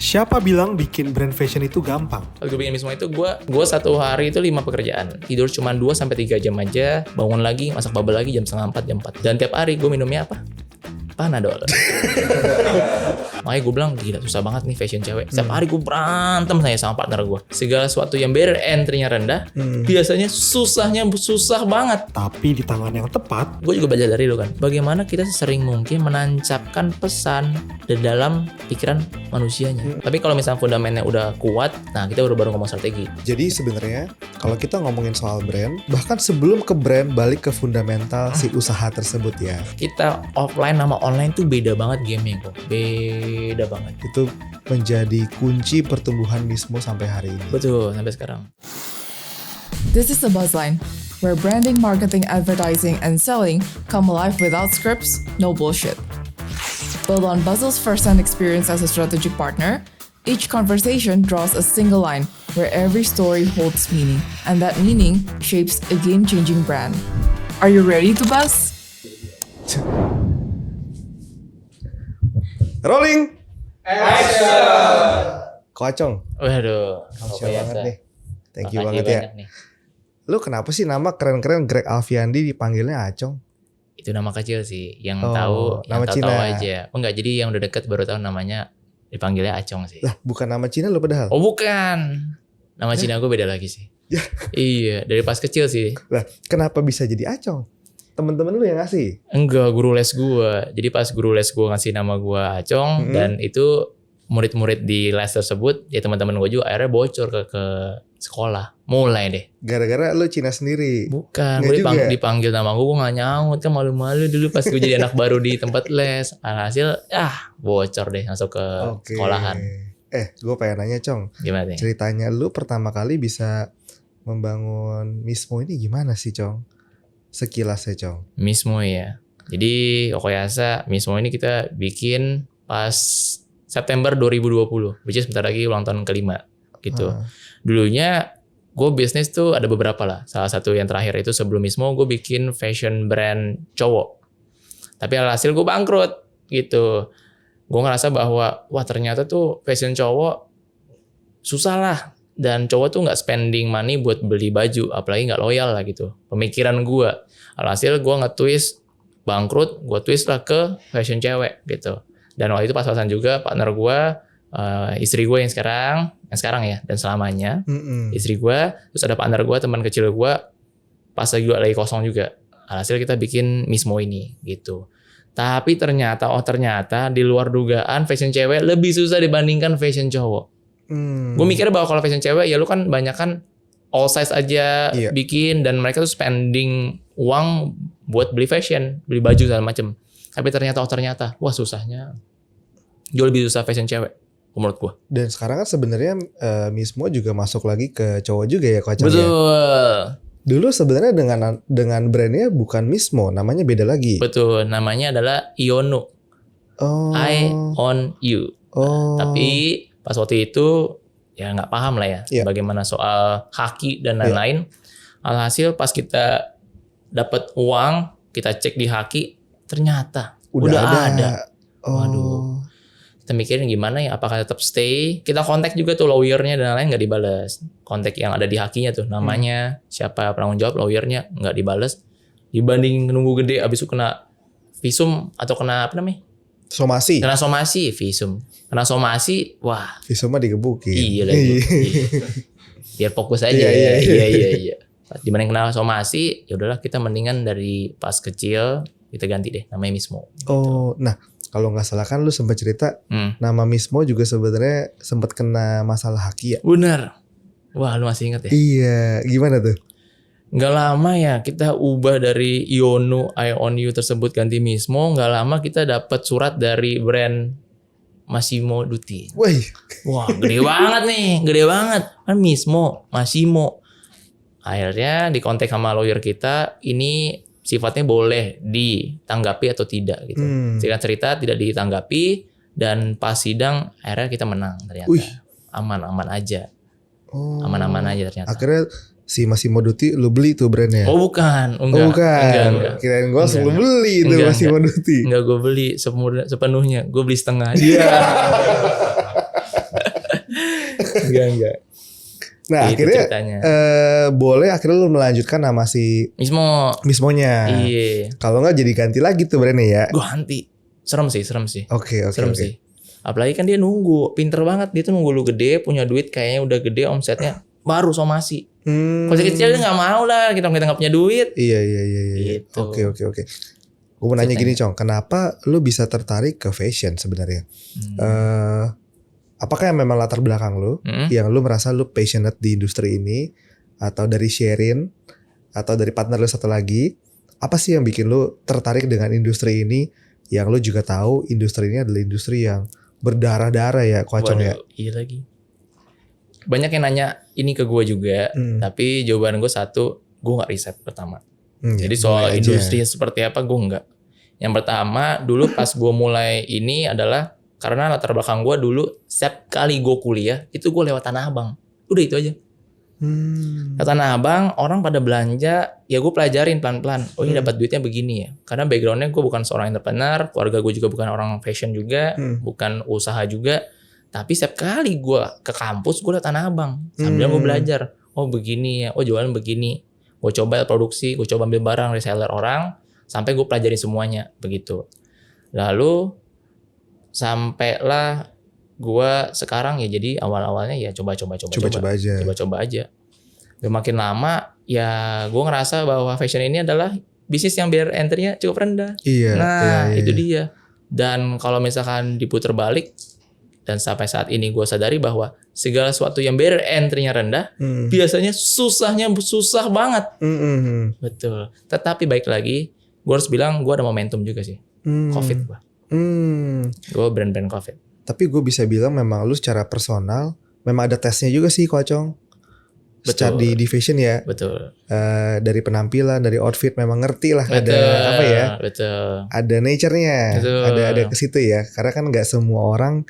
Siapa bilang bikin brand fashion itu gampang? Waktu gue bikin Mismo itu gue satu hari itu 5 pekerjaan. Tidur cuma 2-3 jam aja, bangun lagi, masak bubble lagi jam 3:30, jam 4. Dan tiap hari gue minumnya apa? Panadol. Makanya gue bilang gila susah banget nih fashion cewek. Setiap hari gue berantem saya sama partner gue. Segala sesuatu yang barrier entry-nya rendah, biasanya susah banget. Tapi di tangan yang tepat, Gue juga belajar dari lo kan. Bagaimana kita sesering mungkin menancapkan pesan di dalam pikiran manusianya. Tapi kalau misalnya fundamennya udah kuat, nah kita baru ngomong strategi. Jadi sebenarnya kalau kita ngomongin soal brand, bahkan sebelum ke brand balik ke fundamental si usaha tersebut ya. Kita offline sama online tuh beda banget game-nya kok. Beda banget. Itu menjadi kunci pertumbuhan Mismo sampai hari ini. Betul, sampai sekarang. This is the Buzzline, where branding, marketing, advertising, and selling come alive without scripts, no bullshit. Built on Buzzle's first-hand experience as a strategic partner, each conversation draws a single line where every story holds meaning, and that meaning shapes a game-changing brand. Are you ready to buzz? Rolling. Ko Acong, Waduh, Masya banget nih. Thank you Makasih banget ya. banyak nih. Lu kenapa sih nama keren-keren Greg Alfiandi dipanggilnya Acong? Itu nama kecil sih, yang Oh, tahu, nama yang tahu Cina. aja. Oh enggak, jadi yang udah deket baru tahu namanya dipanggilnya Acong sih. Lah, bukan nama Cina lu padahal. Oh bukan, nama Cina gue beda lagi sih. Ya. Iya, dari pas kecil sih. Lah, kenapa bisa jadi Acong? Temen-temen lu yang ngasih? Enggak, guru les gue. Jadi pas guru les gue ngasih nama gue Acong, dan itu murid-murid di les tersebut, ya teman-teman gue juga akhirnya bocor ke sekolah. Mulai deh. Gara-gara lu Cina sendiri. Bukan, Nggak gue juga. dipanggil nama gue gak nyaut kan, malu-malu dulu pas gue jadi anak baru di tempat les. Alhasil bocor deh masuk ke Oke. sekolahan. Gue pengen nanya Cong, Gimana nih? ceritanya lu pertama kali bisa membangun Mismo ini gimana sih Cong? Sekilas ya Cong. Mismo ya. Jadi Okoyasa Mismo ini kita bikin pas September 2020, which is bentar lagi ulang tahun kelima gitu. Dulunya gue bisnis tuh ada beberapa lah. Salah satu yang terakhir itu sebelum Mismo gue bikin fashion brand cowok. Tapi alhasil gue bangkrut gitu. Gue ngerasa bahwa wah ternyata tuh fashion cowok susah lah. Dan cowok tuh nggak spending money buat beli baju, apalagi nggak loyal lah gitu. Pemikiran gue. Alhasil gue nge-twist bangkrut, gue twist lah ke fashion cewek gitu. Dan waktu itu pas-pasan juga partner gue, istri gue yang sekarang ya, dan selamanya. Istri gue, terus ada partner gue, teman kecil gue, pas lagi kosong juga. Alhasil kita bikin Mismo ini gitu. Tapi ternyata di luar dugaan fashion cewek lebih susah dibandingkan fashion cowok. Gue mikirnya bahwa kalau fashion cewek ya lu kan banyak kan all size aja bikin, dan mereka tuh spending uang buat beli fashion, beli baju segala macem. Tapi ternyata wah susahnya jauh lebih susah fashion cewek menurut gue. Dan sekarang kan sebenarnya Mismo juga masuk lagi ke cowok juga ya Ko Acong ya? Betul. Dulu sebenarnya dengan brandnya bukan Mismo, namanya beda lagi. Betul, namanya adalah Ionu. Oh. I on you. Oh. Tapi pas waktu itu ya nggak paham lah ya bagaimana soal haki dan lain-lain. Alhasil pas kita dapat uang, kita cek di haki, ternyata udah ada. Waduh. Kita mikirin gimana ya, apakah tetap stay? Kita kontak juga tuh lawyernya dan lain-lain, nggak dibales. Kontak yang ada di hakinya tuh namanya, siapa penanggung jawab, lawyernya nggak dibales. Dibanding nunggu gede abis itu kena visum atau kena apa namanya? Somasi. Kena somasi, visum. Kena somasi, wah. Visum mah digebukin. Iya lagi. Biar fokus aja. Iya. Dibanding kena somasi, ya udahlah kita mendingan dari pas kecil kita ganti deh namanya Mismo. Oh, nah kalau nggak salah kan lu sempat cerita nama Mismo juga sebenarnya sempat kena masalah haki ya. Bener. Wah, lu masih ingat ya? Iya, gimana tuh? Nggak lama ya kita ubah dari Ionu I on you tersebut ganti Mismo. Nggak lama kita dapat surat dari brand Massimo Dutti. Wah, gede banget nih, gede banget. Kan Mismo, Massimo. Akhirnya dikontak sama lawyer kita, ini sifatnya boleh ditanggapi atau tidak gitu. Singkat cerita tidak ditanggapi, dan pas sidang akhirnya kita menang ternyata. Aman-aman aja. Aman-aman aja ternyata. Akhirnya si Massimo Dutti lu beli tuh brandnya? Oh bukan, enggak. Oh bukan, enggak. Kirain gue langsung lu beli tuh Massimo Dutti. Enggak, gue beli sepenuhnya, gue beli setengah. Iya. Enggak. Nah Itu akhirnya ceritanya. boleh akhirnya lu melanjutkan nama si Mismonya. Iya. Kalau nggak jadi ganti lagi tuh brandnya ya. Gue ganti. Serem sih. Oke. Serem sih. Apalagi kan dia nunggu. Pinter banget. Dia tuh nunggu lu gede. Punya duit kayaknya udah gede omsetnya. Baru somasi. Kalau kecil dia gak mau lah. Kita gak punya duit. Iya. Gitu. Oke. Gue mau nanya gini Cong. Kenapa lu bisa tertarik ke fashion sebenarnya? Apakah yang memang latar belakang lu? Yang lu merasa lu passionate di industri ini? Atau dari Sherin? Atau dari partner lu satu lagi? Apa sih yang bikin lu tertarik dengan industri ini? Yang lu juga tahu industri ini adalah industri yang berdarah-darah ya Koacong ya? Iya lagi. Banyak yang nanya ini ke gue juga. Tapi jawaban gue satu, gue gak riset pertama. Jadi soal industri seperti apa gue enggak. Yang pertama dulu pas gue mulai ini adalah karena latar belakang gue dulu setiap kali gue kuliah itu gue lewat Tanah Abang. Udah itu aja. Lewat Tanah Abang orang pada belanja ya gue pelajarin pelan-pelan. Oh ini dapat duitnya begini ya. Karena backgroundnya gue bukan seorang entrepreneur, keluarga gue juga bukan orang fashion juga, bukan usaha juga. Tapi setiap kali gue ke kampus gue liat Tanah Abang sambil gue belajar. Oh begini ya, oh jualan begini. Gue coba produksi, gue coba ambil barang reseller orang sampai gue pelajarin semuanya begitu. Lalu sampailah gue sekarang ya jadi awal-awalnya ya coba-coba aja. Dan makin lama ya gue ngerasa bahwa fashion ini adalah bisnis yang barrier entry-nya cukup rendah. Iya, itu dia. Dan kalau misalkan diputar balik dan sampai saat ini gue sadari bahwa segala sesuatu yang barrier entry-nya rendah biasanya susahnya susah banget. Betul. Tetapi baik lagi gue harus bilang gue ada momentum juga sih. Covid gue. Gue brand-brand Covid. Tapi gue bisa bilang memang lu secara personal memang ada tesnya juga sih Koacong. Secara di fashion ya. Betul. Dari penampilan, dari outfit memang ngerti lah. Betul. Ada apa ya? Betul. Ada nature-nya. Betul. Ada ke situ ya. Karena kan nggak semua orang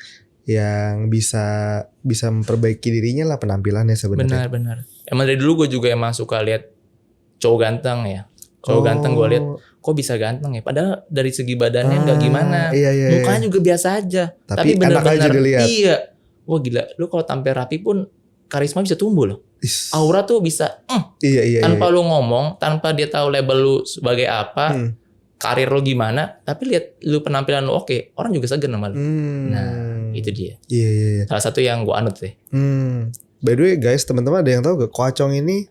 yang bisa memperbaiki dirinya lah penampilannya sebenarnya. Benar. Emang dari dulu gue juga emang suka lihat cowok ganteng ya. Cowok ganteng gue lihat kok bisa ganteng ya. Padahal dari segi badannya nggak gimana. Iya. Mukanya juga biasa aja. Tapi benar-benar enak aja dilihat. Iya. Wah gila. Lu kalau tampil rapi pun karisma bisa tumbuh loh. Aura tuh bisa. Iya. Tanpa lu ngomong, tanpa dia tahu label lu sebagai apa. Karir lu gimana, tapi lihat lu penampilan lu oke, orang juga segan sama lu. Nah, itu dia. Iya. Salah satu yang gua anut deh. By the way guys, teman-teman ada yang tahu gak Koacong ini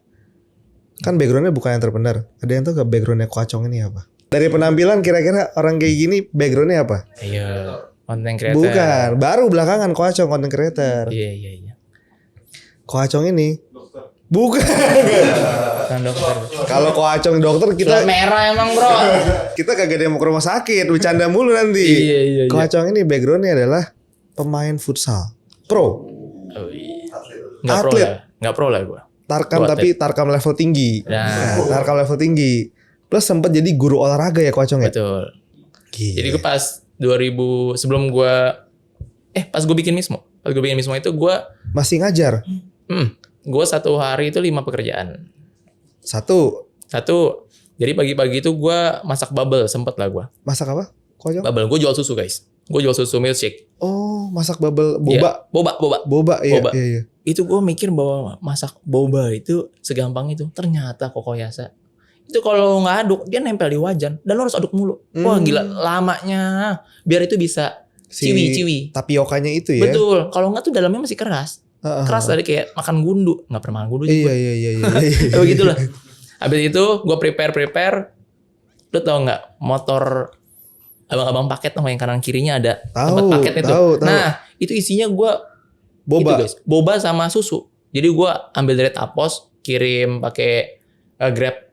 kan backgroundnya bukan entrepreneur. Ada yang tahu gak backgroundnya Koacong ini apa? Dari penampilan kira-kira orang kayak gini backgroundnya apa? Iya, content creator. Bukan, baru belakangan Koacong content creator. Iya. Koacong ini bukan. Kan dokter. Kalau Koacong dokter kita Surat merah emang bro. kita kagak ada yang mau ke rumah sakit, bercanda mulu nanti. Iya. Koacong ini backgroundnya adalah pemain futsal, pro, Oh, iya. Atlet. Nggak pro lah gue. tarkam Gua tapi tarkam level tinggi. Nah. Tarkam level tinggi. Plus sempat jadi guru olahraga ya Koacong ya. Betul. Gila. Jadi gue pas 2000 sebelum gue pas gue bikin Mismo. Pas gue bikin Mismo itu gue masih ngajar. gue satu hari itu 5 pekerjaan. Satu. Jadi pagi-pagi itu gue masak bubble, sempet lah gue. Masak apa? Koacong? Bubble, gue jual susu guys. Gue jual susu milkshake. Oh, masak bubble boba. Iya, Boba, iya. Boba. Iya. Itu gue mikir bahwa masak boba itu segampang itu. Ternyata Kokoyasa itu kalau nggak aduk dia nempel di wajan dan lo harus aduk mulu. Wah gila lamanya. Biar itu bisa ciwi. Tapiokanya itu ya. Betul. Kalau nggak tuh dalamnya masih keras. Keras dari kayak makan gundu. Nggak pernah makan gundu juga. Iya. Begitulah. Habis itu gue prepare. Lo tau nggak motor abang-abang paket yang kanan kirinya ada tempat paket itu. Tahu. Nah itu isinya gue Boba. itu guys, boba sama susu. Jadi gue ambil dari Tapos, kirim pakai Grab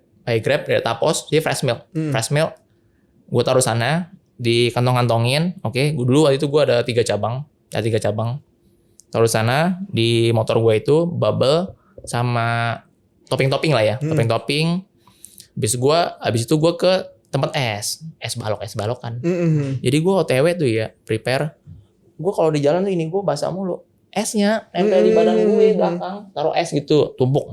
dari Tapos, jadi fresh milk. Fresh milk, gue taruh sana di kantong-kantongin. Oke, dulu waktu itu gue ada 3 cabang. Taruh sana di motor gue itu bubble sama topping-topping lah ya, topping-topping. Habis itu gue ke tempat es balok kan. Jadi gue OTW tuh ya, prepare. Gue kalau di jalan tuh ini gue basah mulu. Esnya nempel di badan gue belakang, taruh es gitu, tumpuk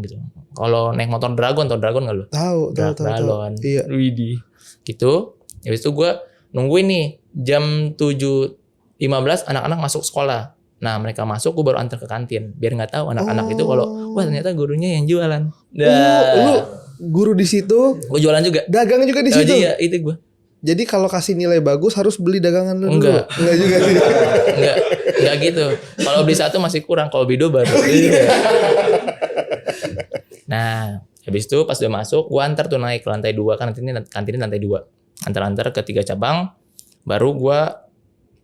gitu. Kalau naik motor Dragon, tau Dragon nggak lu? Tahu. Dragon. Iya. Widih. Gitu. Habis itu gue nungguin nih jam 7.15 anak-anak masuk sekolah. Nah mereka masuk, gue baru antar ke kantin biar nggak tahu anak-anak itu kalau wah ternyata gurunya yang jualan. Lu guru di situ, Gue jualan juga. dagang juga di situ. Iya itu gue. Jadi kalau kasih nilai bagus harus beli dagangan lu dulu. Enggak. Enggak juga sih. Enggak gitu. Kalau beli satu masih kurang, kalau beli 2 baru. Iya. Nah, habis itu pas udah masuk, gua antar tuh naik ke lantai 2 kan kantinnya lantai 2. Antar-antar ke 3 cabang, baru gua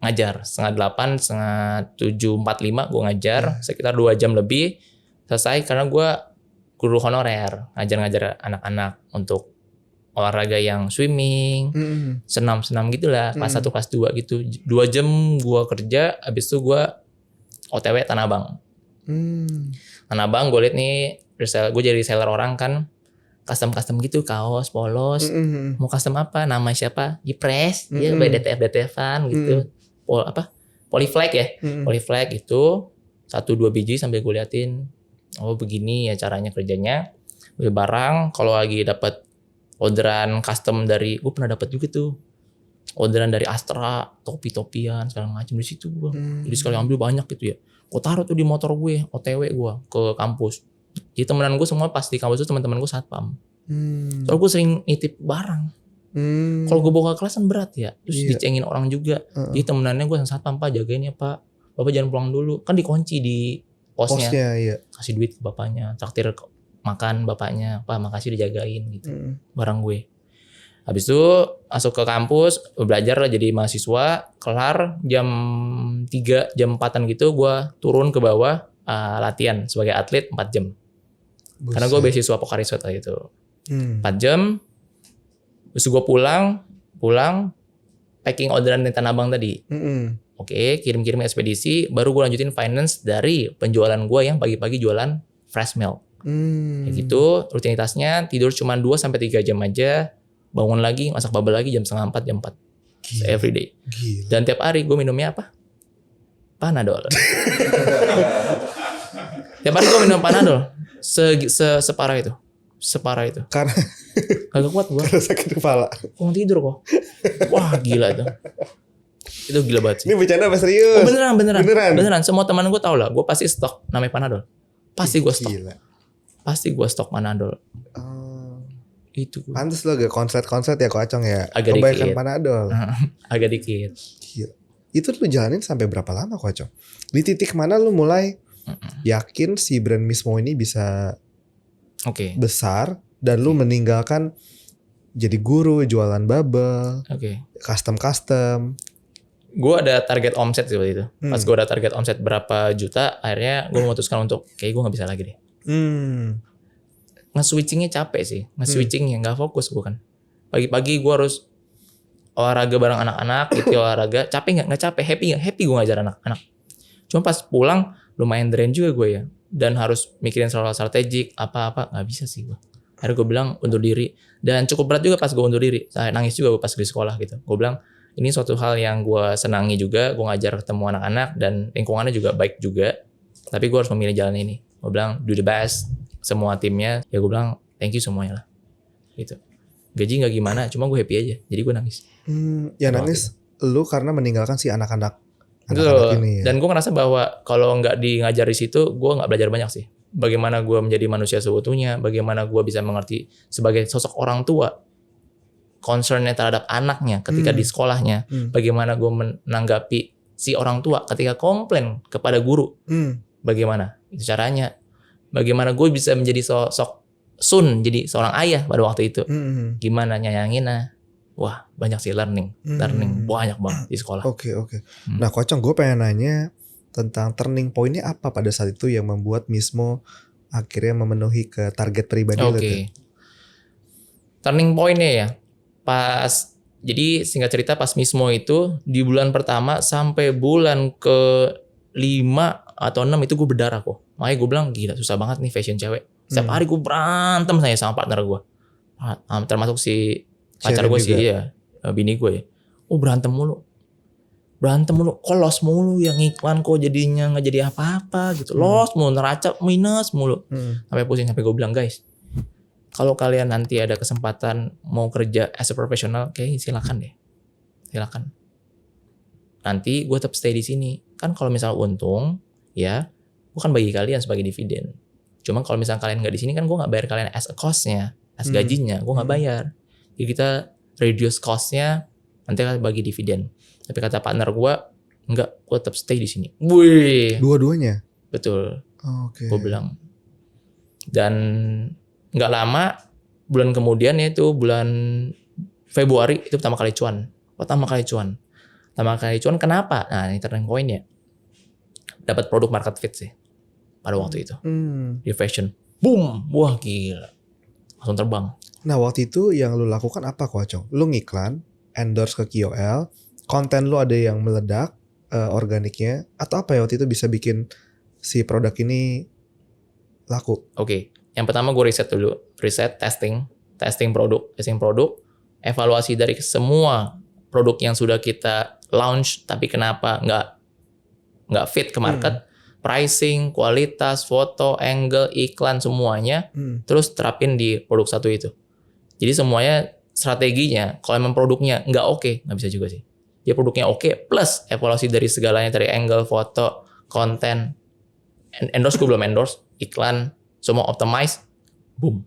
ngajar 7:30, 7:45 gua ngajar sekitar 2 jam lebih selesai karena gua guru honorer, ngajar-ngajar anak-anak untuk olahraga yang swimming, senam-senam gitulah, kelas 1 kelas 2 gitu. 2 jam gua kerja, habis itu gua OTW Tanah Abang. Tanah Abang gue liat nih, gue jadi reseller orang kan, custom gitu, kaos, polos, mau custom apa, nama siapa, Ypres, dia DTF-an gitu, Polyflag ya, Polyflag itu 1-2 biji sambil gue liatin, oh begini ya caranya kerjanya, beli barang, kalau lagi dapat orderan custom dari, gue pernah dapat juga tuh, orderan dari Astra, topi-topian segala macam di situ gue, jadi sekali ambil banyak gitu ya. Gue taruh tuh di motor gue, OTW gue ke kampus. Jadi temenan gue semua pas di kampus itu teman-teman gue satpam. Soalnya gue sering nitip barang. Kalau gue bawa ke kelas kan berat ya, terus dicengin orang juga. Jadi temenannya gue satpam, Pak jagain ya Pak. Bapak jangan pulang dulu, kan dikunci di posnya. Iya. Kasih duit ke bapaknya, traktir makan bapaknya, Pak makasih dijagain gitu. Barang gue. Habis itu masuk ke kampus, belajar lah jadi mahasiswa, kelar jam 3, jam 4-an gitu gue turun ke bawah latihan sebagai atlet 4 jam. Buset. Karena gue beasiswa Pokari Sweat itu. 4 jam, terus gue pulang, packing orderan di Tanah Abang tadi. Oke, kirim-kirim ekspedisi, baru gue lanjutin finance dari penjualan gue yang pagi-pagi jualan fresh milk. Kayak gitu, rutinitasnya tidur cuma 2-3 jam aja, bangun lagi, masak bubble lagi jam 3:30, jam 4. Gila. Every day. Gila. Dan tiap hari gue minumnya apa? Panadol. Tiap hari gue minum Panadol. Separah itu. Karena kagak kuat gue. Karena sakit kepala. Kurang tidur kok. Wah gila itu. Itu gila banget sih. Ini bercanda apa serius? Oh, beneran. Semua teman gue tau lah. Gue pasti stok namanya Panadol. Pasti gue stok. Gila. Pasti gue stok Panadol. Itu. Pantes lo gak konslet ya Ko Acong ya. Agak kebanyakan dikit. Panadol. Agak dikit. Gila. Itu lu jalanin sampai berapa lama Ko Acong? Di titik mana lu mulai yakin si brand Mismo ini bisa besar dan lu meninggalkan jadi guru, jualan bubble, custom. Gue ada target omset sih waktu itu. Pas gue ada target omset berapa juta, akhirnya gue memutuskan untuk kayak gue gak bisa lagi deh. Nge-switchingnya capek sih. Nge-switchingnya gak fokus gue kan. Pagi-pagi gue harus olahraga bareng anak-anak gitu, olahraga. Capek gak? Gak capek. Happy gue ngajar anak-anak. Cuma pas pulang lumayan drain juga gue ya. Dan harus mikirin soal strategik apa-apa. Gak bisa sih gue. Akhirnya gue bilang undur diri. Dan cukup berat juga pas gue undur diri. Saya nangis juga gue pas di sekolah gitu. Gue bilang ini suatu hal yang gue senangi juga. Gue ngajar ketemu anak-anak dan lingkungannya juga baik juga. Tapi gue harus memilih jalan ini. Gue bilang do the best. Semua timnya. Ya gue bilang thank you semuanya lah. Gitu. Gaji gak gimana. Cuma gue happy aja. Jadi gue nangis. Ya nangis lu karena meninggalkan si anak-anak ini ya. Dan gue ngerasa bahwa kalau nggak ngajar di situ, gue nggak belajar banyak sih. Bagaimana gue menjadi manusia seutuhnya, bagaimana gue bisa mengerti sebagai sosok orang tua, concernnya terhadap anaknya ketika di sekolahnya, bagaimana gue menanggapi si orang tua ketika komplain kepada guru, bagaimana itu caranya, bagaimana gue bisa menjadi sosok Sun, jadi seorang ayah pada waktu itu, gimana nyayanginnya. Wah banyak sih learning banyak banget di sekolah. Oke. Nah Ko Acong, gue pengen nanya tentang turning pointnya apa pada saat itu yang membuat Mismo akhirnya memenuhi ke target pribadi lo tuh. Turning pointnya ya, jadi singkat cerita pas Mismo itu di bulan pertama sampai bulan ke 5 atau 6 itu gue berdarah kok. Makanya gue bilang gila susah banget nih fashion cewek. Setiap hari gue berantem saya sama partner gue, termasuk si pacar gue sih ya, bini gue ya. Oh berantem mulu, kok loss mulu yang iklan kok jadinya nggak jadi apa-apa gitu, loss mulu, neraca minus mulu, sampai pusing, sampai gue bilang guys, kalau kalian nanti ada kesempatan mau kerja as a professional, kayak silakan deh, silakan. Nanti gue tetap stay di sini, kan kalau misal untung ya gue kan bagi kalian sebagai dividen. Cuma kalau misal kalian nggak di sini kan gue nggak bayar kalian as a cost-nya, as gajinya gue nggak bayar. Jadi kita reduce cost-nya, nanti kita bagi dividen. Tapi kata partner gue enggak, gue tetap stay di sini. Wih, Dua-duanya. betul. Oke. Gue bilang. Dan nggak lama, bulan kemudian yaitu bulan Februari itu pertama kali cuan. Pertama kali cuan kenapa? Nah ini turning point ya. Dapat produk market fit sih pada waktu itu. Di fashion. Boom, wah gila. Langsung terbang. Nah waktu itu yang lu lakukan apa Koacong? Lu ngiklan, endorse ke KOL, konten lu ada yang meledak, organiknya, atau apa ya waktu itu bisa bikin si produk ini laku? Oke. Yang pertama gue riset dulu. Testing produk. Evaluasi dari semua produk yang sudah kita launch, tapi kenapa nggak fit ke market. Pricing, kualitas, foto, angle, iklan, semuanya. Terus terapin di produk satu itu. Jadi semuanya strateginya, kalau emang produknya nggak oke, nggak bisa juga sih. Dia produknya oke, plus evaluasi dari segalanya, dari angle, foto, konten. Endorse gue belum endorse, iklan, semua optimize, boom.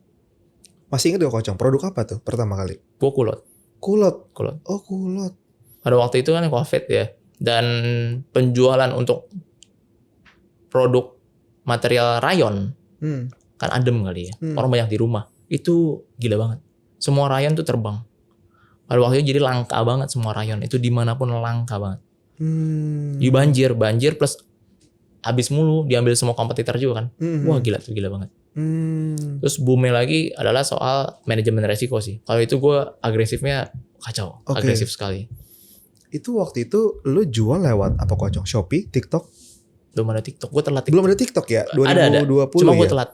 Masih ingat gak Koacong? Produk apa tuh pertama kali? Gue kulot. Kulot. Kulot. Oh kulot. Pada waktu itu kan COVID ya. Dan penjualan untuk produk material rayon kan adem kali ya. Orang banyak di rumah. Itu gila banget. Semua rayon tuh terbang. Pada waktu itu jadi langka banget semua rayon. Itu dimanapun langka banget. Di banjir plus habis mulu, diambil semua kompetitor juga kan. Wah gila banget. Terus boomnya lagi adalah soal manajemen resiko sih. Kalau itu gue agresifnya kacau. Oke. Agresif sekali. Itu waktu itu lu jual lewat apa Koacong? Shopee, TikTok? Belum ada TikTok. Gue telat TikTok. Belum ada TikTok ya? 2020 ada. Cuma gue ya? telat.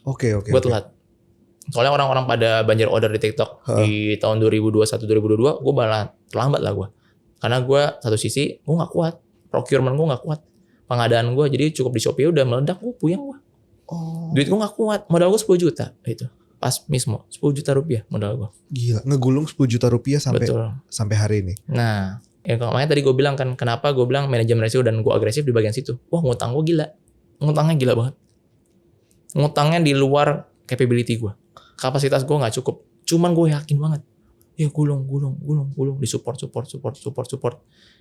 Oke. Gue telat. Soalnya orang-orang pada banjir order di TikTok di tahun 2021-2022, gue malah terlambat lah gue. Karena gue satu sisi gue nggak kuat, procurement gue nggak kuat, pengadaan gue jadi cukup di Shopee udah meledak, gue puyeng gue. Duit gue nggak kuat, modal gue 10 juta itu. Pas mismo 10 juta rupiah modal gue. Gila, ngegulung 10 juta rupiah sampai hari ini. Nah, ya makanya tadi gue bilang kan, kenapa gue bilang manajemen resiko dan gue agresif di bagian situ. Wah ngutang gue gila, ngutangnya gila banget. Ngutangnya di luar capability gue. Kapasitas gue nggak cukup. Cuman gue yakin banget. Ya gulung, di support.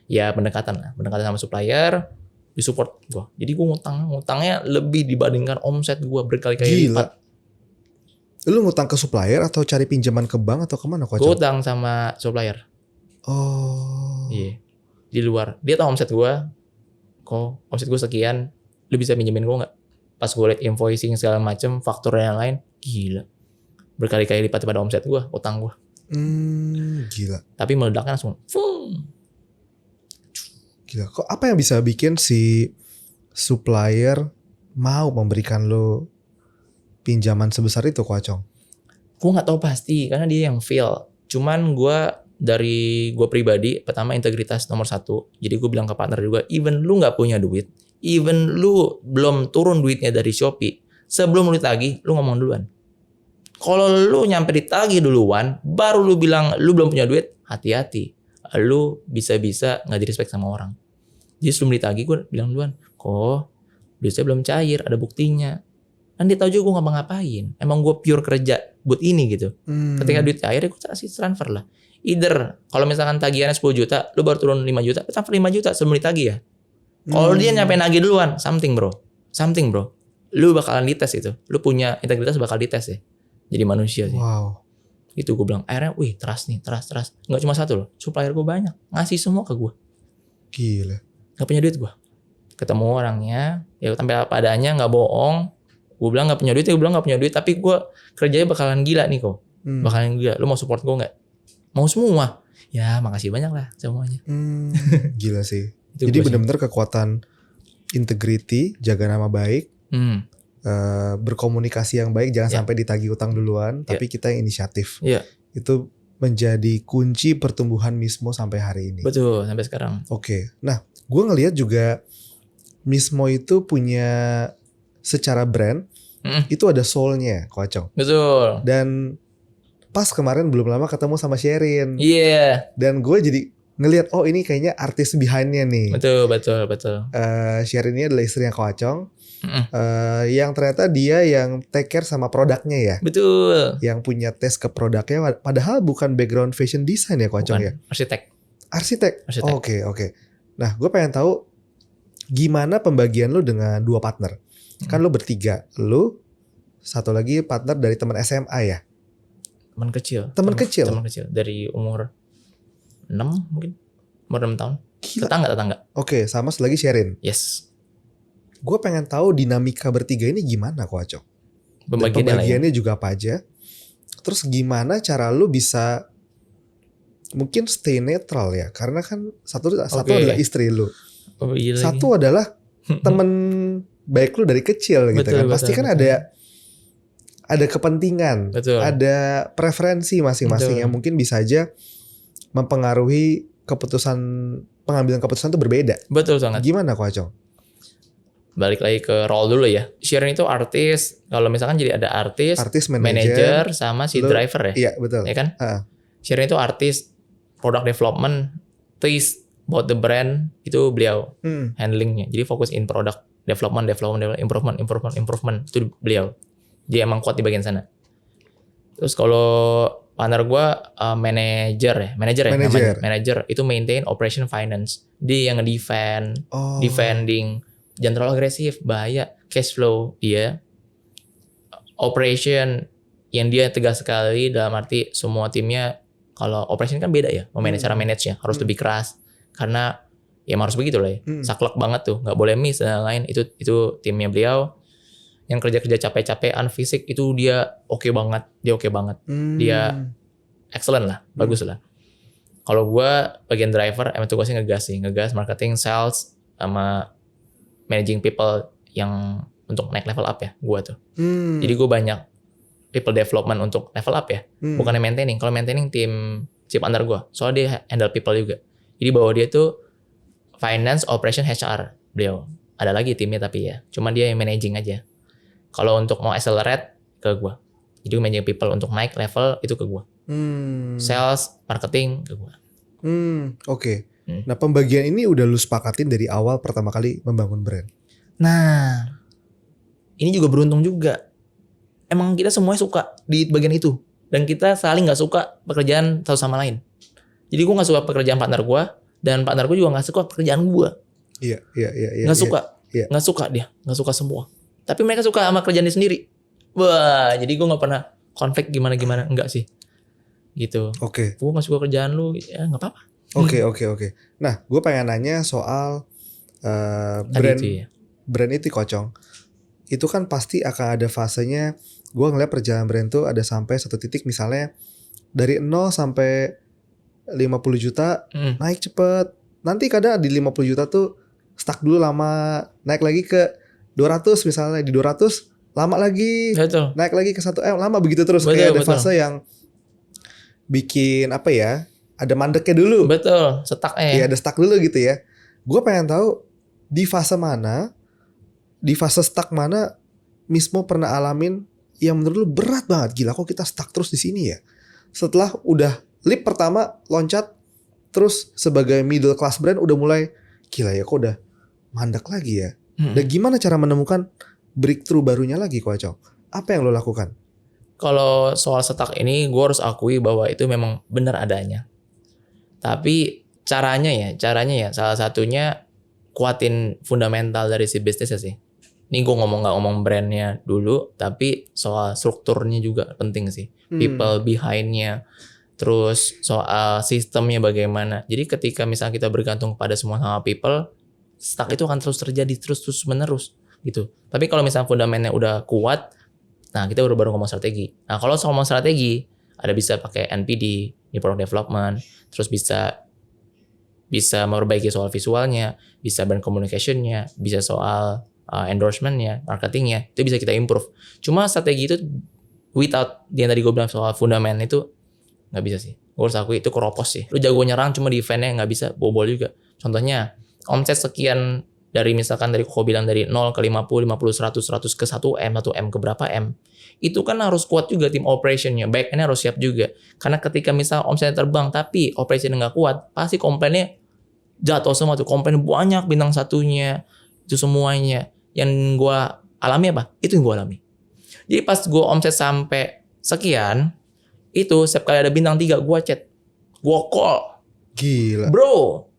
Ya pendekatan sama supplier, di support gue. Jadi gue ngutangnya lebih dibandingkan omset gue berkali-kali lipat. Lu ngutang ke supplier atau cari pinjaman ke bank atau kemana Koacong? Gue utang sama supplier. Oh. Iya. Di luar. Dia tahu omset gue. Kok omset gue sekian, lu bisa pinjemin gue nggak? Pas gue liat invoicing segala macem, faktur dan lain, gila. Berkali-kali lipat pada omset gue, utang gue. Gila. Tapi meledaknya langsung. Gila. Kok apa yang bisa bikin si supplier mau memberikan lo pinjaman sebesar itu Koacong? Gue nggak tahu pasti karena dia yang fail. Cuman dari gue pribadi, pertama integritas nomor 1. Jadi gue bilang ke partner juga, even lu nggak punya duit, even lu belum turun duitnya dari Shopee, sebelum lu ditagih, lu ngomong duluan. Kalau lu nyampe ditagih duluan, baru lu bilang lu belum punya duit, hati-hati. Lu bisa-bisa nggak di-respect sama orang. Jadi sebelum ditagih gue bilang duluan, kok duit saya belum cair, ada buktinya. Kan dia tahu juga gue ngapa-ngapain. Emang gue pure kerja buat ini gitu. Ketika duit cair, gue kasih transfer lah. Either kalau misalkan tagihannya 10 juta, lu baru turun 5 juta, transfer 5 juta sebelum ditagih ya. Kalau dia nyampe nagih duluan, something bro. Lu bakalan dites itu. Lu punya integritas bakal dites ya. Jadi manusia sih. Wow. Itu gue bilang, akhirnya trust. Nggak cuma satu loh, supplier gue banyak. Ngasih semua ke gue. Gila. Gak punya duit gue. Ketemu orangnya, ya tampil apa adanya, gak bohong. Gue bilang gak punya duit, tapi gue kerjanya bakalan gila nih kok. Bakalan gila, lu mau support gue gak? Mau semua. Ya makasih banyak lah semuanya. Gila sih. Itu jadi benar-benar kekuatan integrity, jaga nama baik. Berkomunikasi yang baik, jangan sampai ditagih utang duluan, tapi kita yang inisiatif. Itu menjadi kunci pertumbuhan Mismo sampai hari ini. Betul, sampai sekarang. Oke. Nah, gue ngelihat juga Mismo itu punya secara brand itu ada soul-nya, Koacong. Betul. Dan pas kemarin belum lama ketemu sama Sherin. Iya. Dan gue jadi ngelihat oh ini kayaknya artis behind-nya nih. Betul. Sherin ini adalah istrinya Koacong. Yang ternyata dia yang take care sama produknya ya. Betul. Yang punya tes ke produknya, padahal bukan background fashion design ya Koacong ya. Arsitek. Oke. Nah, gue pengen tahu gimana pembagian lu dengan 2 partner. Kan lu bertiga, lu satu lagi partner dari teman SMA ya. Teman kecil dari umur 6 mungkin. Umur 6 tahun. Tetangga. Oke, sama lagi Sherin. Yes. Gue pengen tahu dinamika bertiga ini gimana Koacong. Pembagiannya juga apa aja. Terus gimana cara lu bisa mungkin stay netral ya, karena kan satu adalah istri lu, satu adalah temen baik lu dari kecil gitu kan. Pasti kan ada kepentingan, ada preferensi masing-masing yang mungkin bisa aja mempengaruhi pengambilan keputusan itu berbeda. Betul sangat. Gimana Koacong? Balik lagi ke role dulu ya. Sherin itu artis. Kalau misalkan jadi ada artis manager sama si driver ya. Iya betul. Ya kan? Sherin itu artis, product development, taste about the brand itu beliau handlingnya. Jadi fokus in product development, improvement itu beliau. Dia emang kuat di bagian sana. Defense kalau partner gue manager itu maintain operation finance. Dia yang defending, jangan terlalu agresif, bahaya, cash flow dia. Operation yang dia tegas sekali dalam arti semua timnya, kalau operation kan beda ya, cara manage-nya harus lebih keras karena ya harus begitu lah ya. Saklek banget tuh, nggak boleh miss dan lain. Itu timnya beliau. Yang kerja capek-capekan fisik itu dia oke banget. Dia excellent lah, bagus lah. Kalau gue bagian driver, emang tugasnya ngegas marketing, sales, sama managing people yang untuk naik level up ya, gue tuh. Jadi gue banyak people development untuk level up ya, bukannya maintaining. Kalau maintaining tim chip under gue, soalnya dia handle people juga. Jadi bawah dia tuh finance, operation, HR beliau. Ada lagi timnya tapi ya, cuma dia yang managing aja. Kalau untuk mau accelerate ke gue, jadi managing people untuk naik level itu ke gue. Sales, marketing ke gue. Oke. Nah pembagian ini udah lu sepakatin dari awal pertama kali membangun brand. Nah, ini juga beruntung juga. Emang kita semuanya suka di bagian itu. Dan kita saling gak suka pekerjaan satu sama lain. Jadi gue gak suka pekerjaan partner gue. Dan partner gue juga gak suka pekerjaan gue. Iya. Gak suka. Gak suka dia. Gak suka semua. Tapi mereka suka sama kerjaan dia sendiri. Wah, jadi gue gak pernah konflik gimana-gimana. Enggak sih. Gitu. Oke. Gue gak suka kerjaan lu. Ya gak apa-apa. Oke. Nah, gue pengen nanya soal brand itu Kocong. Itu kan pasti akan ada fasenya. Gue ngeliat perjalanan brand tuh ada sampai satu titik misalnya dari 0 sampai 50 juta naik cepet. Nanti kadang di 50 juta tuh stuck dulu lama, naik lagi ke 200 misalnya, di 200 lama lagi. Betul. Naik lagi ke 1M lama begitu terus. Kayak ada fase yang bikin apa ya, ada mandeknya dulu. Betul, stuck Iya ada stuck dulu gitu ya. Gue pengen tahu di fase stuck mana Mismo pernah alamin yang menurut lu berat banget. Gila kok kita stuck terus di sini ya. Setelah udah leap pertama loncat, terus sebagai middle class brand udah mulai gila ya kok udah mandek lagi ya. Dan gimana cara menemukan breakthrough barunya lagi Koacong? Apa yang lo lakukan? Kalau soal stuck ini gue harus akui bahwa itu memang benar adanya. Tapi caranya ya salah satunya kuatin fundamental dari si bisnisnya sih. Ini gue gak ngomong brandnya dulu, tapi soal strukturnya juga penting sih. People behind-nya, terus soal sistemnya bagaimana. Jadi ketika misalnya kita bergantung pada semua sama people, stuck itu akan terus terjadi terus menerus gitu. Tapi kalau misalnya fundamentnya udah kuat, nah kita baru ngomong strategi. Nah kalau ngomong strategi, ada bisa pakai NPD, new product development, terus bisa memperbaiki soal visualnya, bisa brand communication-nya, bisa soal endorsement-nya, marketing-nya, itu bisa kita improve. Cuma strategi itu without yang tadi gue bilang soal fundament itu nggak bisa sih. Gue harus akui itu keropos sih. Lu jago nyerang cuma defense-nya nggak bisa, bobol juga. Contohnya omset sekian dari misalkan dari koko bilang dari 0 ke 50, 50, 100 ke 1M, 1M ke berapa M. Itu kan harus kuat juga tim operationnya, back endnya harus siap juga. Karena ketika misal omsetnya terbang tapi operationnya nggak kuat, pasti komplainnya jatuh semua tuh. Komplain banyak bintang satunya, itu semuanya. Yang gue alami apa? Itu yang gue alami. Jadi pas gue omset sampai sekian, itu setiap kali ada bintang 3 gue chat, gue call. Gila. Bro,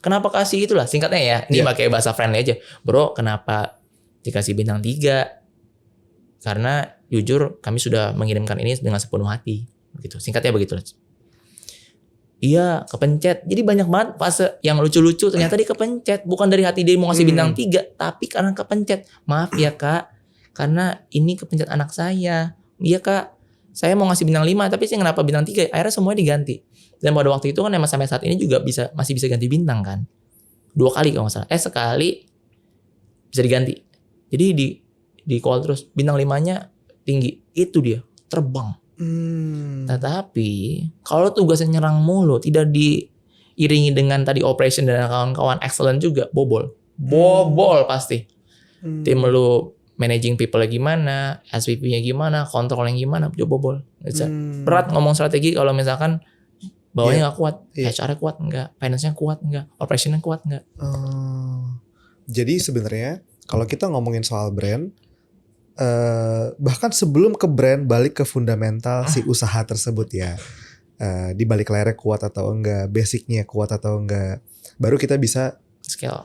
kenapa kasih itulah? Singkatnya ya, ini pakai bahasa friendly aja. Bro, kenapa dikasih bintang 3? Karena jujur kami sudah mengirimkan ini dengan sepenuh hati. Gitu. Singkatnya begitu. Iya, kepencet. Jadi banyak banget fase yang lucu-lucu. Ternyata dia kepencet. Bukan dari hati dia mau ngasih bintang 3. Tapi karena kepencet. Maaf ya kak, karena ini kepencet anak saya. Iya kak, saya mau ngasih bintang 5. Tapi saya kenapa bintang 3? Akhirnya semuanya diganti. Dan pada waktu itu kan emang sampai saat ini juga masih bisa ganti bintang kan. 2 kali kalau nggak salah. Sekali bisa diganti. Jadi di call terus. Bintang 5-nya tinggi. Itu dia. Terbang. Tetapi kalau tugasnya nyerang mulu, tidak diiringi dengan tadi operation dan kawan-kawan excellent juga, bobol pasti. Tim lu managing people gimana, SVP-nya gimana, kontrol yang gimana, bobol. Berat ngomong strategi kalau misalkan bawahnya nggak kuat, HR-nya kuat nggak, finance-nya kuat nggak, operation-nya kuat nggak. Jadi sebenarnya kalau kita ngomongin soal brand, bahkan sebelum ke brand, balik ke fundamental si usaha tersebut ya. Di balik layarnya kuat atau enggak, basicnya kuat atau enggak, baru kita bisa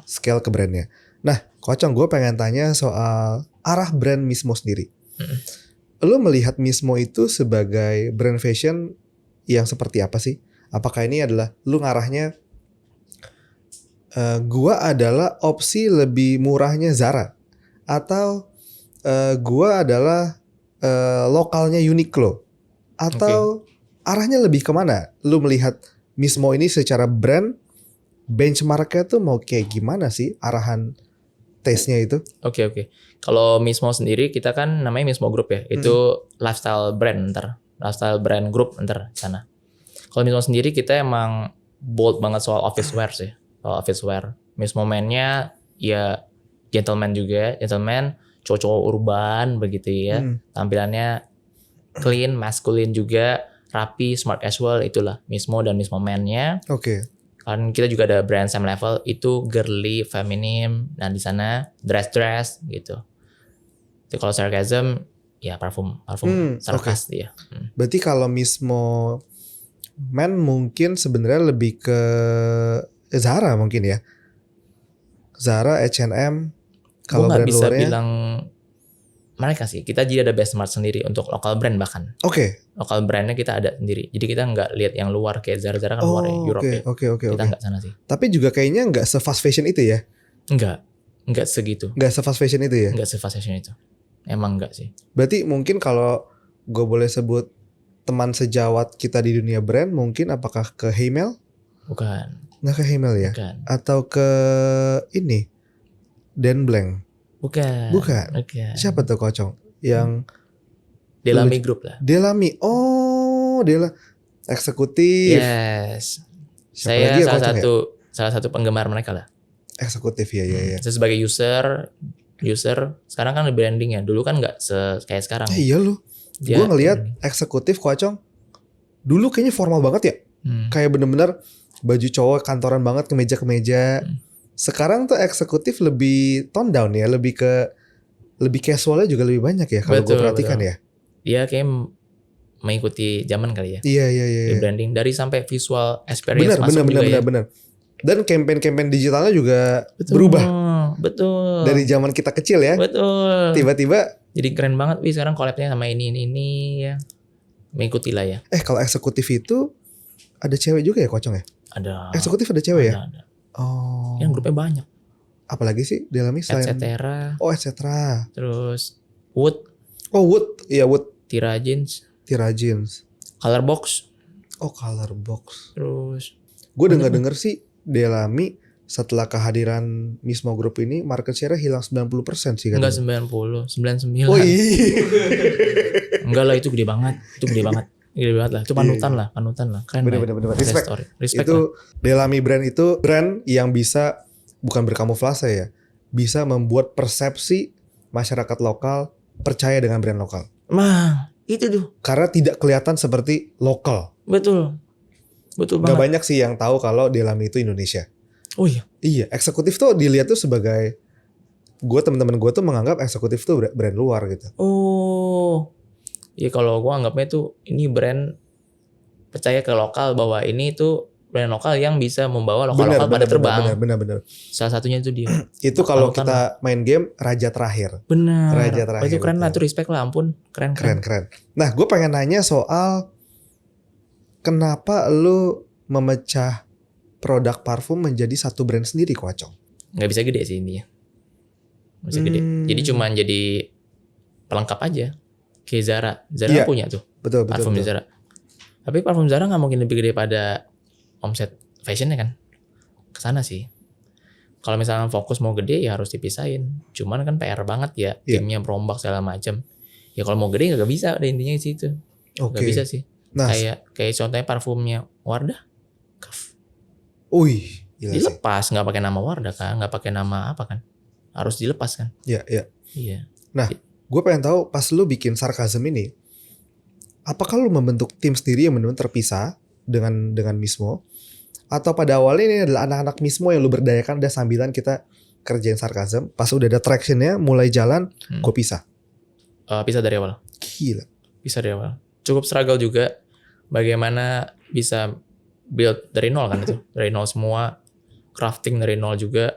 scale ke brandnya. Nah, Kocong, gue pengen tanya soal arah brand Mismo sendiri. Lo melihat Mismo itu sebagai brand fashion yang seperti apa sih? Apakah ini adalah lu ngarahnya gua adalah opsi lebih murahnya Zara, atau gua adalah lokalnya Uniqlo, atau arahnya lebih kemana? Lu melihat Mismo ini secara brand benchmarknya tuh mau kayak gimana sih arahan taste-nya itu? Oke. Kalau Mismo sendiri kita kan namanya Mismo Group ya. Itu lifestyle brand lifestyle brand group sana. Kalau Mismo sendiri kita emang bold banget soal office wear sih. Soal office wear. Mismo man-nya ya gentleman juga, cowok-cowok urban begitu ya. Tampilannya clean, masculine juga, rapi, smart casual, itulah Mismo dan Mismo man-nya. Oke. Kan kita juga ada brand same level, itu girly, feminim, dan di sana dress gitu. Jadi kalau sarcasm ya parfum sarkas dia. Berarti kalau Mismo men mungkin sebenarnya lebih ke Zara mungkin ya. Zara, H&M. Kalau brand luarnya, bisa bilang mereka sih. Kita jadi ada benchmark sendiri untuk lokal brand bahkan. Oke. Lokal brandnya kita ada sendiri. Jadi kita nggak lihat yang luar kayak Zara kan luar ya, Europe ya. Oke. Kita nggak sana sih. Tapi juga kayaknya nggak se-fast fashion itu ya? Nggak segitu. Nggak se-fast fashion itu ya? Nggak se-fast fashion itu. Emang nggak sih. Berarti mungkin kalau gue boleh sebut teman sejawat kita di dunia brand, mungkin apakah ke Heimel? Bukan. Nggak ke Heimel ya? Bukan. Atau ke ini Dan Blank? Bukan. Siapa tuh Kocong? Yang Delami Group lah. Delami. Oh, eksekutif. Yes. Siapa Saya lagi ya, salah satu penggemar mereka lah. Eksekutif ya. Saya sebagai user sekarang kan branding ya. Dulu kan nggak kayak sekarang. Iya loh. Gue ngelihat eksekutif Kocong dulu kayaknya formal banget ya. Kayak bener-bener baju cowok kantoran banget, kemeja. Sekarang tuh eksekutif lebih tone down ya, lebih casualnya juga lebih banyak ya kalau gue perhatikan ya. Dia kayak mengikuti zaman kali ya. Iya. Branding dari sampai visual experience bener. Dan campaign digitalnya juga berubah. Betul. Dari zaman kita kecil ya. Betul. Tiba-tiba jadi keren banget sekarang collab-nya sama ini ya. Mengikuti lah ya. Kalau eksekutif itu ada cewek juga ya Kocong ya? Ada. Eksekutif ada cewek ya? Ada. Oh. Yang grupnya banyak. Apalagi sih Delami selain Etcetera. Oh, Etcetera. Terus Wood. Oh, Wood. Iya, Wood. Tira Jeans. Colorbox. Oh, Colorbox. Terus gue denger sih Delami setelah kehadiran Mismo Group ini market share-nya hilang 90% sih kan. Enggak 90, 99. Oh iya. Enggak lah, itu gede banget. Gede banget lah. Itu panutan lah. Keren. Bener. Respect. Respect Itu lah. Delami brand itu brand yang bisa bukan berkamuflase ya, bisa membuat persepsi masyarakat lokal percaya dengan brand lokal. Mah, itu tuh. Karena tidak kelihatan seperti lokal. Betul. Betul Gak banget. banyak sih yang tahu kalau Delami itu Indonesia. Oh iya. Iya, eksekutif tuh dilihat tuh sebagai, teman-teman gue tuh menganggap eksekutif tuh brand luar gitu. Oh. Ya kalau gua anggapnya tuh ini brand percaya ke lokal bahwa ini tuh brand lokal yang bisa membawa lokal-lokal pada terbang. Benar. Salah satunya itu dia. Itu kalau Lokal kita main game Raja Terakhir. Benar. Raja Terakhir, Itu keren lah, betul. itu respect lah, ampun. Keren. Nah, gue pengen nanya soal kenapa lu memecah produk parfum menjadi satu brand sendiri, Koacong? Nggak bisa gede sih ini ya. Nggak bisa gede. Jadi cuman jadi pelengkap aja. Kayak Zara. Zara Iya. punya tuh Betul. parfum Zara. Tapi parfum Zara nggak mungkin lebih gede pada omset fashionnya kan. Kesana sih. Kalau misalnya fokus mau gede ya harus dipisahin. Cuman kan PR banget ya. Iya. Timnya berombak segala macam. Ya kalau mau gede nggak bisa. Ada intinya di situ. Oke. Nggak bisa sih. Nah, Kayak contohnya parfumnya Wardah. gila sih. Dilepas, nggak pakai nama Wardah kan, nggak pakai nama apa kan, harus dilepas kan. Iya. Iya. Gue pengen tahu pas lu bikin Sarkasm ini, apakah lu membentuk tim sendiri yang benar-benar terpisah dengan Mismo, atau pada awalnya ini adalah anak-anak Mismo yang lu berdayakan udah sambilan kita kerjain Sarkasm, pas udah ada tractionnya mulai jalan, gue pisah. Bisa dari awal. Gila. Bisa dari awal. Cukup struggle juga. Bagaimana bisa build dari nol kan itu, dari nol semua, crafting dari nol juga,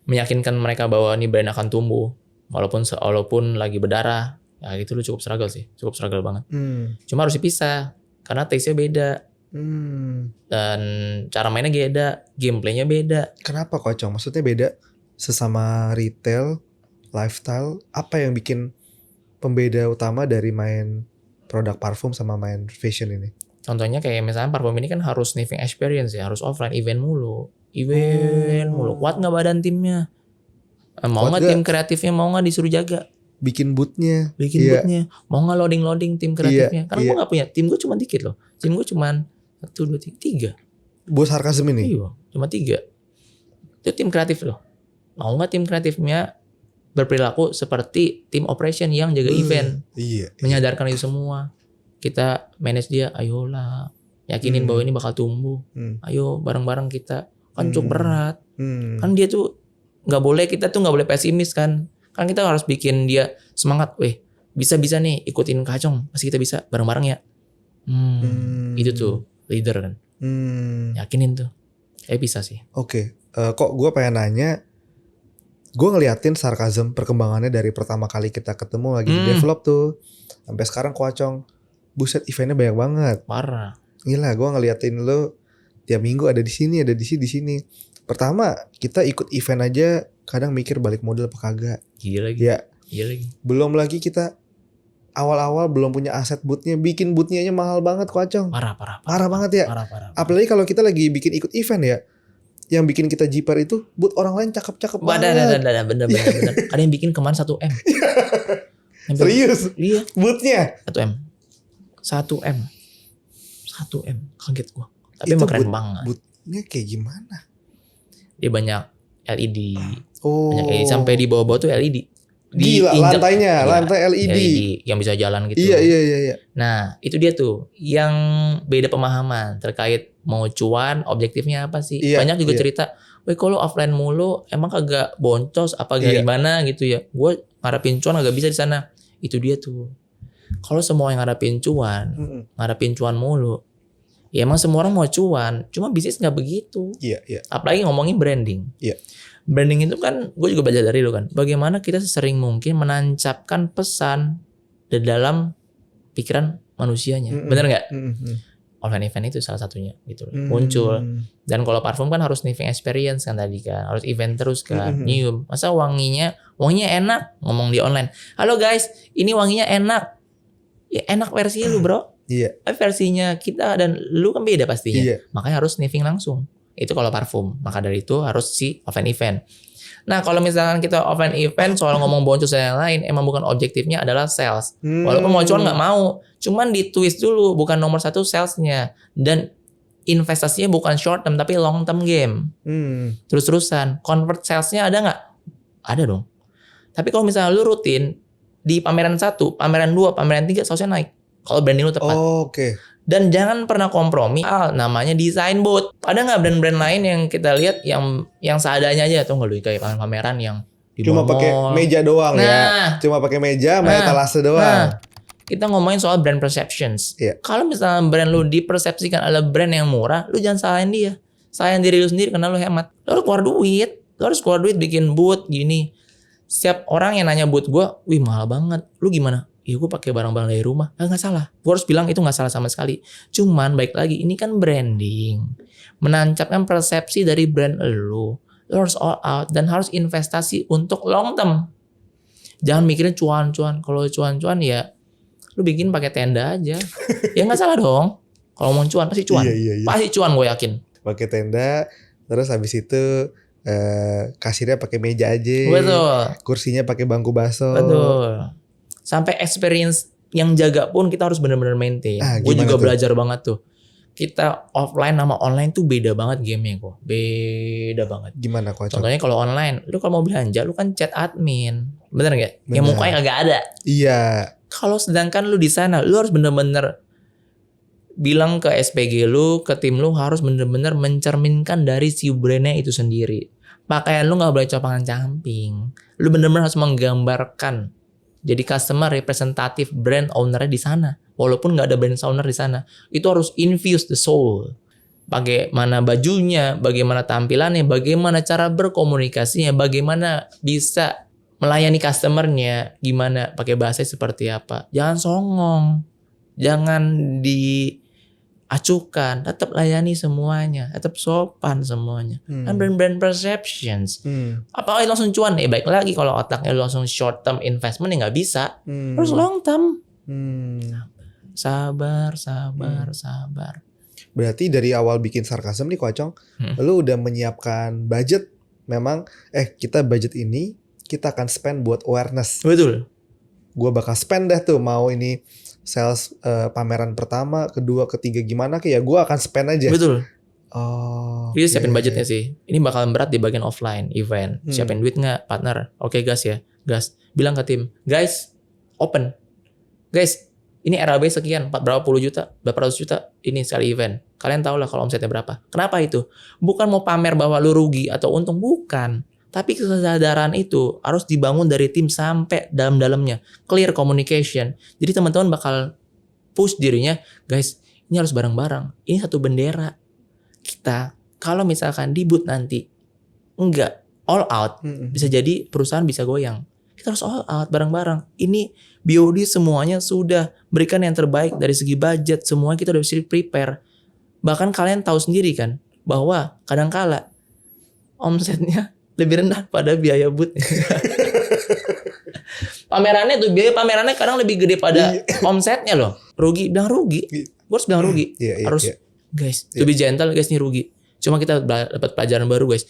meyakinkan mereka bahwa ini brand akan tumbuh, walaupun lagi berdarah. Ya gitu lu cukup struggle banget. Cuma harus dipisah karena taste-nya beda. Dan cara mainnya beda, gameplaynya beda. Kenapa Koacong? Maksudnya beda sesama retail, lifestyle, apa yang bikin pembeda utama dari main produk parfum sama main fashion ini? Contohnya kayak misalnya parfum ini kan harus sniffing experience ya, harus offline, event mulu. Kuat nggak badan timnya? Mau nggak tim kreatifnya, mau nggak disuruh jaga? Bikin bootnya. Bootnya. Mau nggak loading tim kreatifnya? Karena iya. gue nggak punya, tim gue cuma dikit loh. Tim gue cuma 1, 2, 3. Bos Sarkasm ini? Iya, cuma 3. Itu tim kreatif loh. Mau nggak tim kreatifnya berperilaku seperti tim operation yang jaga event? Iya. Menyadarkan itu semua. Kita manage dia, ayolah. Yakinin bahwa ini bakal tumbuh. Ayo bareng-bareng kita. Kan cukup berat. Kan dia tuh kita tuh nggak boleh pesimis kan. Kan kita harus bikin dia semangat. Bisa-bisa nih ikutin Kacong. Pasti kita bisa bareng-bareng ya. Itu tuh leader kan. Yakinin tuh. Bisa sih. Oke. Kok gue pengen nanya, gue ngeliatin Sarkasm perkembangannya dari pertama kali kita ketemu lagi di develop tuh sampai sekarang Koacong, buset eventnya banyak banget. Parah. Gila, gue ngeliatin lo tiap minggu ada di sini, ada di sini. Pertama kita ikut event aja kadang mikir balik modal apa kagak. Gila lagi. Ya. Gila lagi. Belum lagi kita awal-awal belum punya aset bootnya, bikin bootnya aja mahal banget Koacong. Parah banget ya. Parah. Apalagi kalau kita lagi bikin ikut event ya, yang bikin kita jiper itu boot orang lain cakep-cakep banget. Bener. Ada yang bikin kemarin 1M. Serius? Iya. Bootnya 1M. Kaget gua. Tapi itu emang keren banget. bootnya kayak gimana? Dia banyak LED. Oh. Banyak LED. Sampai di bawah-bawah tuh LED. Gila, Diinjak. lantainya, Iya, lantai LED. yang bisa jalan gitu. Iya. Nah, itu dia tuh yang beda pemahaman terkait mau cuan, objektifnya apa sih? Iya, Banyak juga iya. cerita, kalau offline mulu emang kagak boncos apa Iya. gimana gitu ya. Gue ngarepin cuan agak bisa di sana. Itu dia tuh. Kalau semua yang ngarepin cuan mulu, ya emang semua orang mau cuan, cuma bisnis nggak begitu. Iya. Apalagi ngomongin branding. Iya. Branding itu kan, gue juga belajar dari lu kan. Bagaimana kita sesering mungkin menancapkan pesan di dalam pikiran manusianya. Bener nggak? Offline event itu salah satunya gitu. Muncul. Dan kalau parfum kan harus sniffing experience kan tadi kan. Harus event terus kan. Nyium. Masa wanginya enak. Ngomong di online. Halo guys, ini wanginya enak. Ya enak versi lu bro. Iya. Tapi versinya kita dan lu kan beda pastinya. Iya. Makanya harus sniffing langsung. Itu kalau parfum. Maka dari itu harus si offline event. Nah kalau misalkan kita offline event soal ngomong boncos dan yang lain, emang bukan objektifnya adalah sales. Walaupun mau cuan nggak mau. Cuman di twist dulu, bukan nomor 1 salesnya. Dan investasinya bukan short term tapi long term game. Terus-terusan. Convert salesnya ada nggak? Ada dong. Tapi kalau misalnya lu rutin di pameran 1, pameran 2, pameran 3 salesnya naik. Kalau branding lu tepat. Oke. Dan jangan pernah kompromi namanya design booth. Ada nggak brand-brand lain yang kita lihat yang seadanya aja, atau nggak lu kayak pameran yang di Cuma mall-mall. pakai meja doang ya. Nah. Cuma pakai meja, sama Nah. etalase doang. Nah, kita ngomongin soal brand perceptions. Iya. Kalau misalnya brand lu dipersepsikan adalah brand yang murah, lu jangan salahin dia. Salahin diri lu sendiri karena lu hemat. Lu harus keluar duit. Lu harus keluar duit bikin booth gini. Setiap orang yang nanya booth gue, wih mahal banget. Lu gimana? Ya gue pakai barang-barang dari rumah. Nggak salah. Gue harus bilang itu nggak salah sama sekali. Cuman baik lagi, ini kan branding. Menancapkan persepsi dari brand lu. Lu harus all out dan harus investasi untuk long term. Jangan mikirin cuan-cuan. Kalau cuan-cuan ya lu bikin pakai tenda aja. Ya nggak salah dong. Kalau mau cuan pasti cuan. Iya. Pasti cuan, gue yakin. Pakai tenda, terus habis itu kasirnya pakai meja aja. Betul. Kursinya pakai bangku baso. Betul. Sampai experience yang jaga pun kita harus benar-benar maintain. Gue gimana juga tuh? belajar banget tuh. Kita offline sama online tuh beda banget gamenya kok. Beda banget. Gimana kok? Contohnya kalau online, lu kalau mau belanja, lu kan chat admin. Bener nggak? Bener. Yang mukanya kagak ada. Iya. Kalau sedangkan lu di sana, lu harus bener-bener bilang ke SPG lu, ke tim lu harus bener-bener mencerminkan dari si brandnya itu sendiri. Pakaian lu nggak boleh compang-camping. Lu bener-bener harus menggambarkan. Jadi customer representative brand owner-nya di sana. Walaupun nggak ada brand owner di sana, itu harus infuse the soul. Bagaimana bajunya, bagaimana tampilannya, bagaimana cara berkomunikasinya, bagaimana bisa melayani customernya, gimana pakai bahasa seperti apa. Jangan songong, jangan diacukan, tetap layani semuanya, tetap sopan semuanya. Kan brand perceptions. Apakah langsung cuan? Baik lagi kalau otaknya lu langsung short term investment ya nggak bisa. Harus long term. Sabar. Berarti dari awal bikin sarkasm nih Kocong, lu udah menyiapkan budget. Memang kita budget ini kita akan spend buat awareness. Betul. Gue bakal spend dah tuh, mau ini sales pameran pertama, kedua, ketiga gimana ya gue akan spend aja. Betul. Oh. Jadi siapin budgetnya sih. Ini bakalan berat di bagian offline event. Siapin duit nggak partner? Oke gas ya, gas. Bilang ke tim, guys, open. Guys, ini RAB sekian, berapa puluh juta, berapa ratus juta, ini sekali event. Kalian tahu lah kalau omsetnya berapa. Kenapa itu? Bukan mau pamer bahwa lu rugi atau untung, bukan. Tapi kesadaran itu harus dibangun dari tim sampai dalam-dalamnya. Clear communication. Jadi teman-teman bakal push dirinya, guys, ini harus bareng-bareng. Ini satu bendera. Kita kalau misalkan di booth nanti enggak all out, bisa jadi perusahaan bisa goyang. Kita harus all out bareng-bareng. Ini BOD semuanya sudah berikan yang terbaik dari segi budget, semua kita udah bisa prepare. Bahkan kalian tahu sendiri kan bahwa kadangkala omsetnya lebih rendah pada biaya booth. Pamerannya tuh biaya pamerannya kadang lebih gede pada omsetnya loh. Rugi, bilang rugi. Gue harus bilang rugi. Harus guys, to be gentle guys, nih rugi. Cuma kita dapat pelajaran baru guys.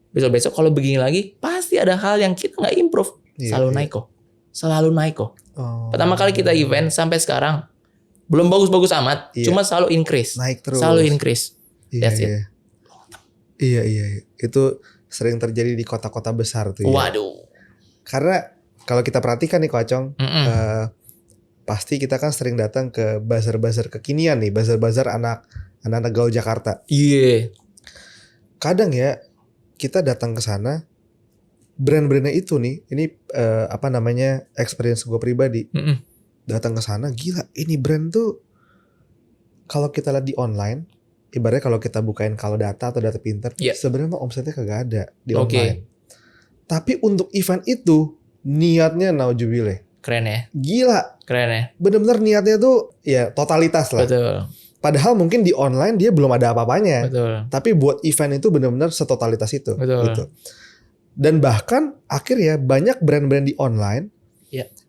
Besok-besok kalau begini lagi pasti ada hal yang kita nggak improve. Selalu naik kok. Selalu naik kok. Pertama kali kita event sampai sekarang belum bagus-bagus amat, cuma selalu increase. Naik terus. Selalu increase. That's it. Iya. Itu sering terjadi di kota-kota besar tuh ya. Waduh. Karena kalau kita perhatikan nih Kocong, pasti kita kan sering datang ke bazar-bazar kekinian nih, bazar-bazar anak-anak gaul Jakarta. Iya. Kadang ya kita datang ke sana, brand-brandnya itu nih, ini experience gue pribadi. Datang ke sana, gila, ini brand tuh kalau kita lihat di online, ibaratnya kalau kita bukain kalau data atau data pinter, sebenarnya omsetnya kagak ada di online. Tapi untuk event itu niatnya naujubillah. Keren ya. Gila. Keren ya. Bener-bener niatnya tuh ya totalitas lah. Betul. Padahal mungkin di online dia belum ada apa-apanya. Betul. Tapi buat event itu bener-bener setotalitas itu. Betul. Gitu. Dan bahkan akhirnya banyak brand-brand di online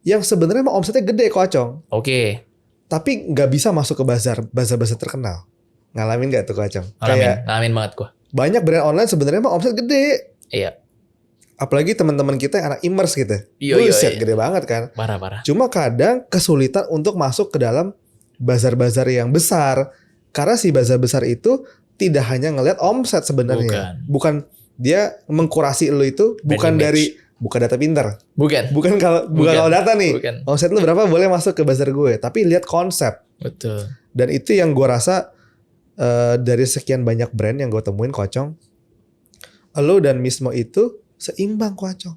yang sebenarnya mah omsetnya gede Kocong. Oke. Tapi nggak bisa masuk ke bazar terkenal. Ngalamin nggak tuh Kocong? Ngalamin banget gua. Banyak brand online sebenarnya mah omset gede. Iya. Apalagi teman-teman kita yang anak immerse gitu. Buset, gede banget kan. Parah. Cuma kadang kesulitan untuk masuk ke dalam bazar-bazar yang besar. Karena si bazar besar itu tidak hanya ngelihat omset sebenarnya. Bukan dia mengkurasi lo itu bukan dari data pintar. Bukan kalau data nih. Omset lo berapa boleh masuk ke bazar gue, tapi lihat konsep. Betul. Dan itu yang gue rasa dari sekian banyak brand yang gue temuin Kocong, lo dan Mismo itu seimbang Kocong.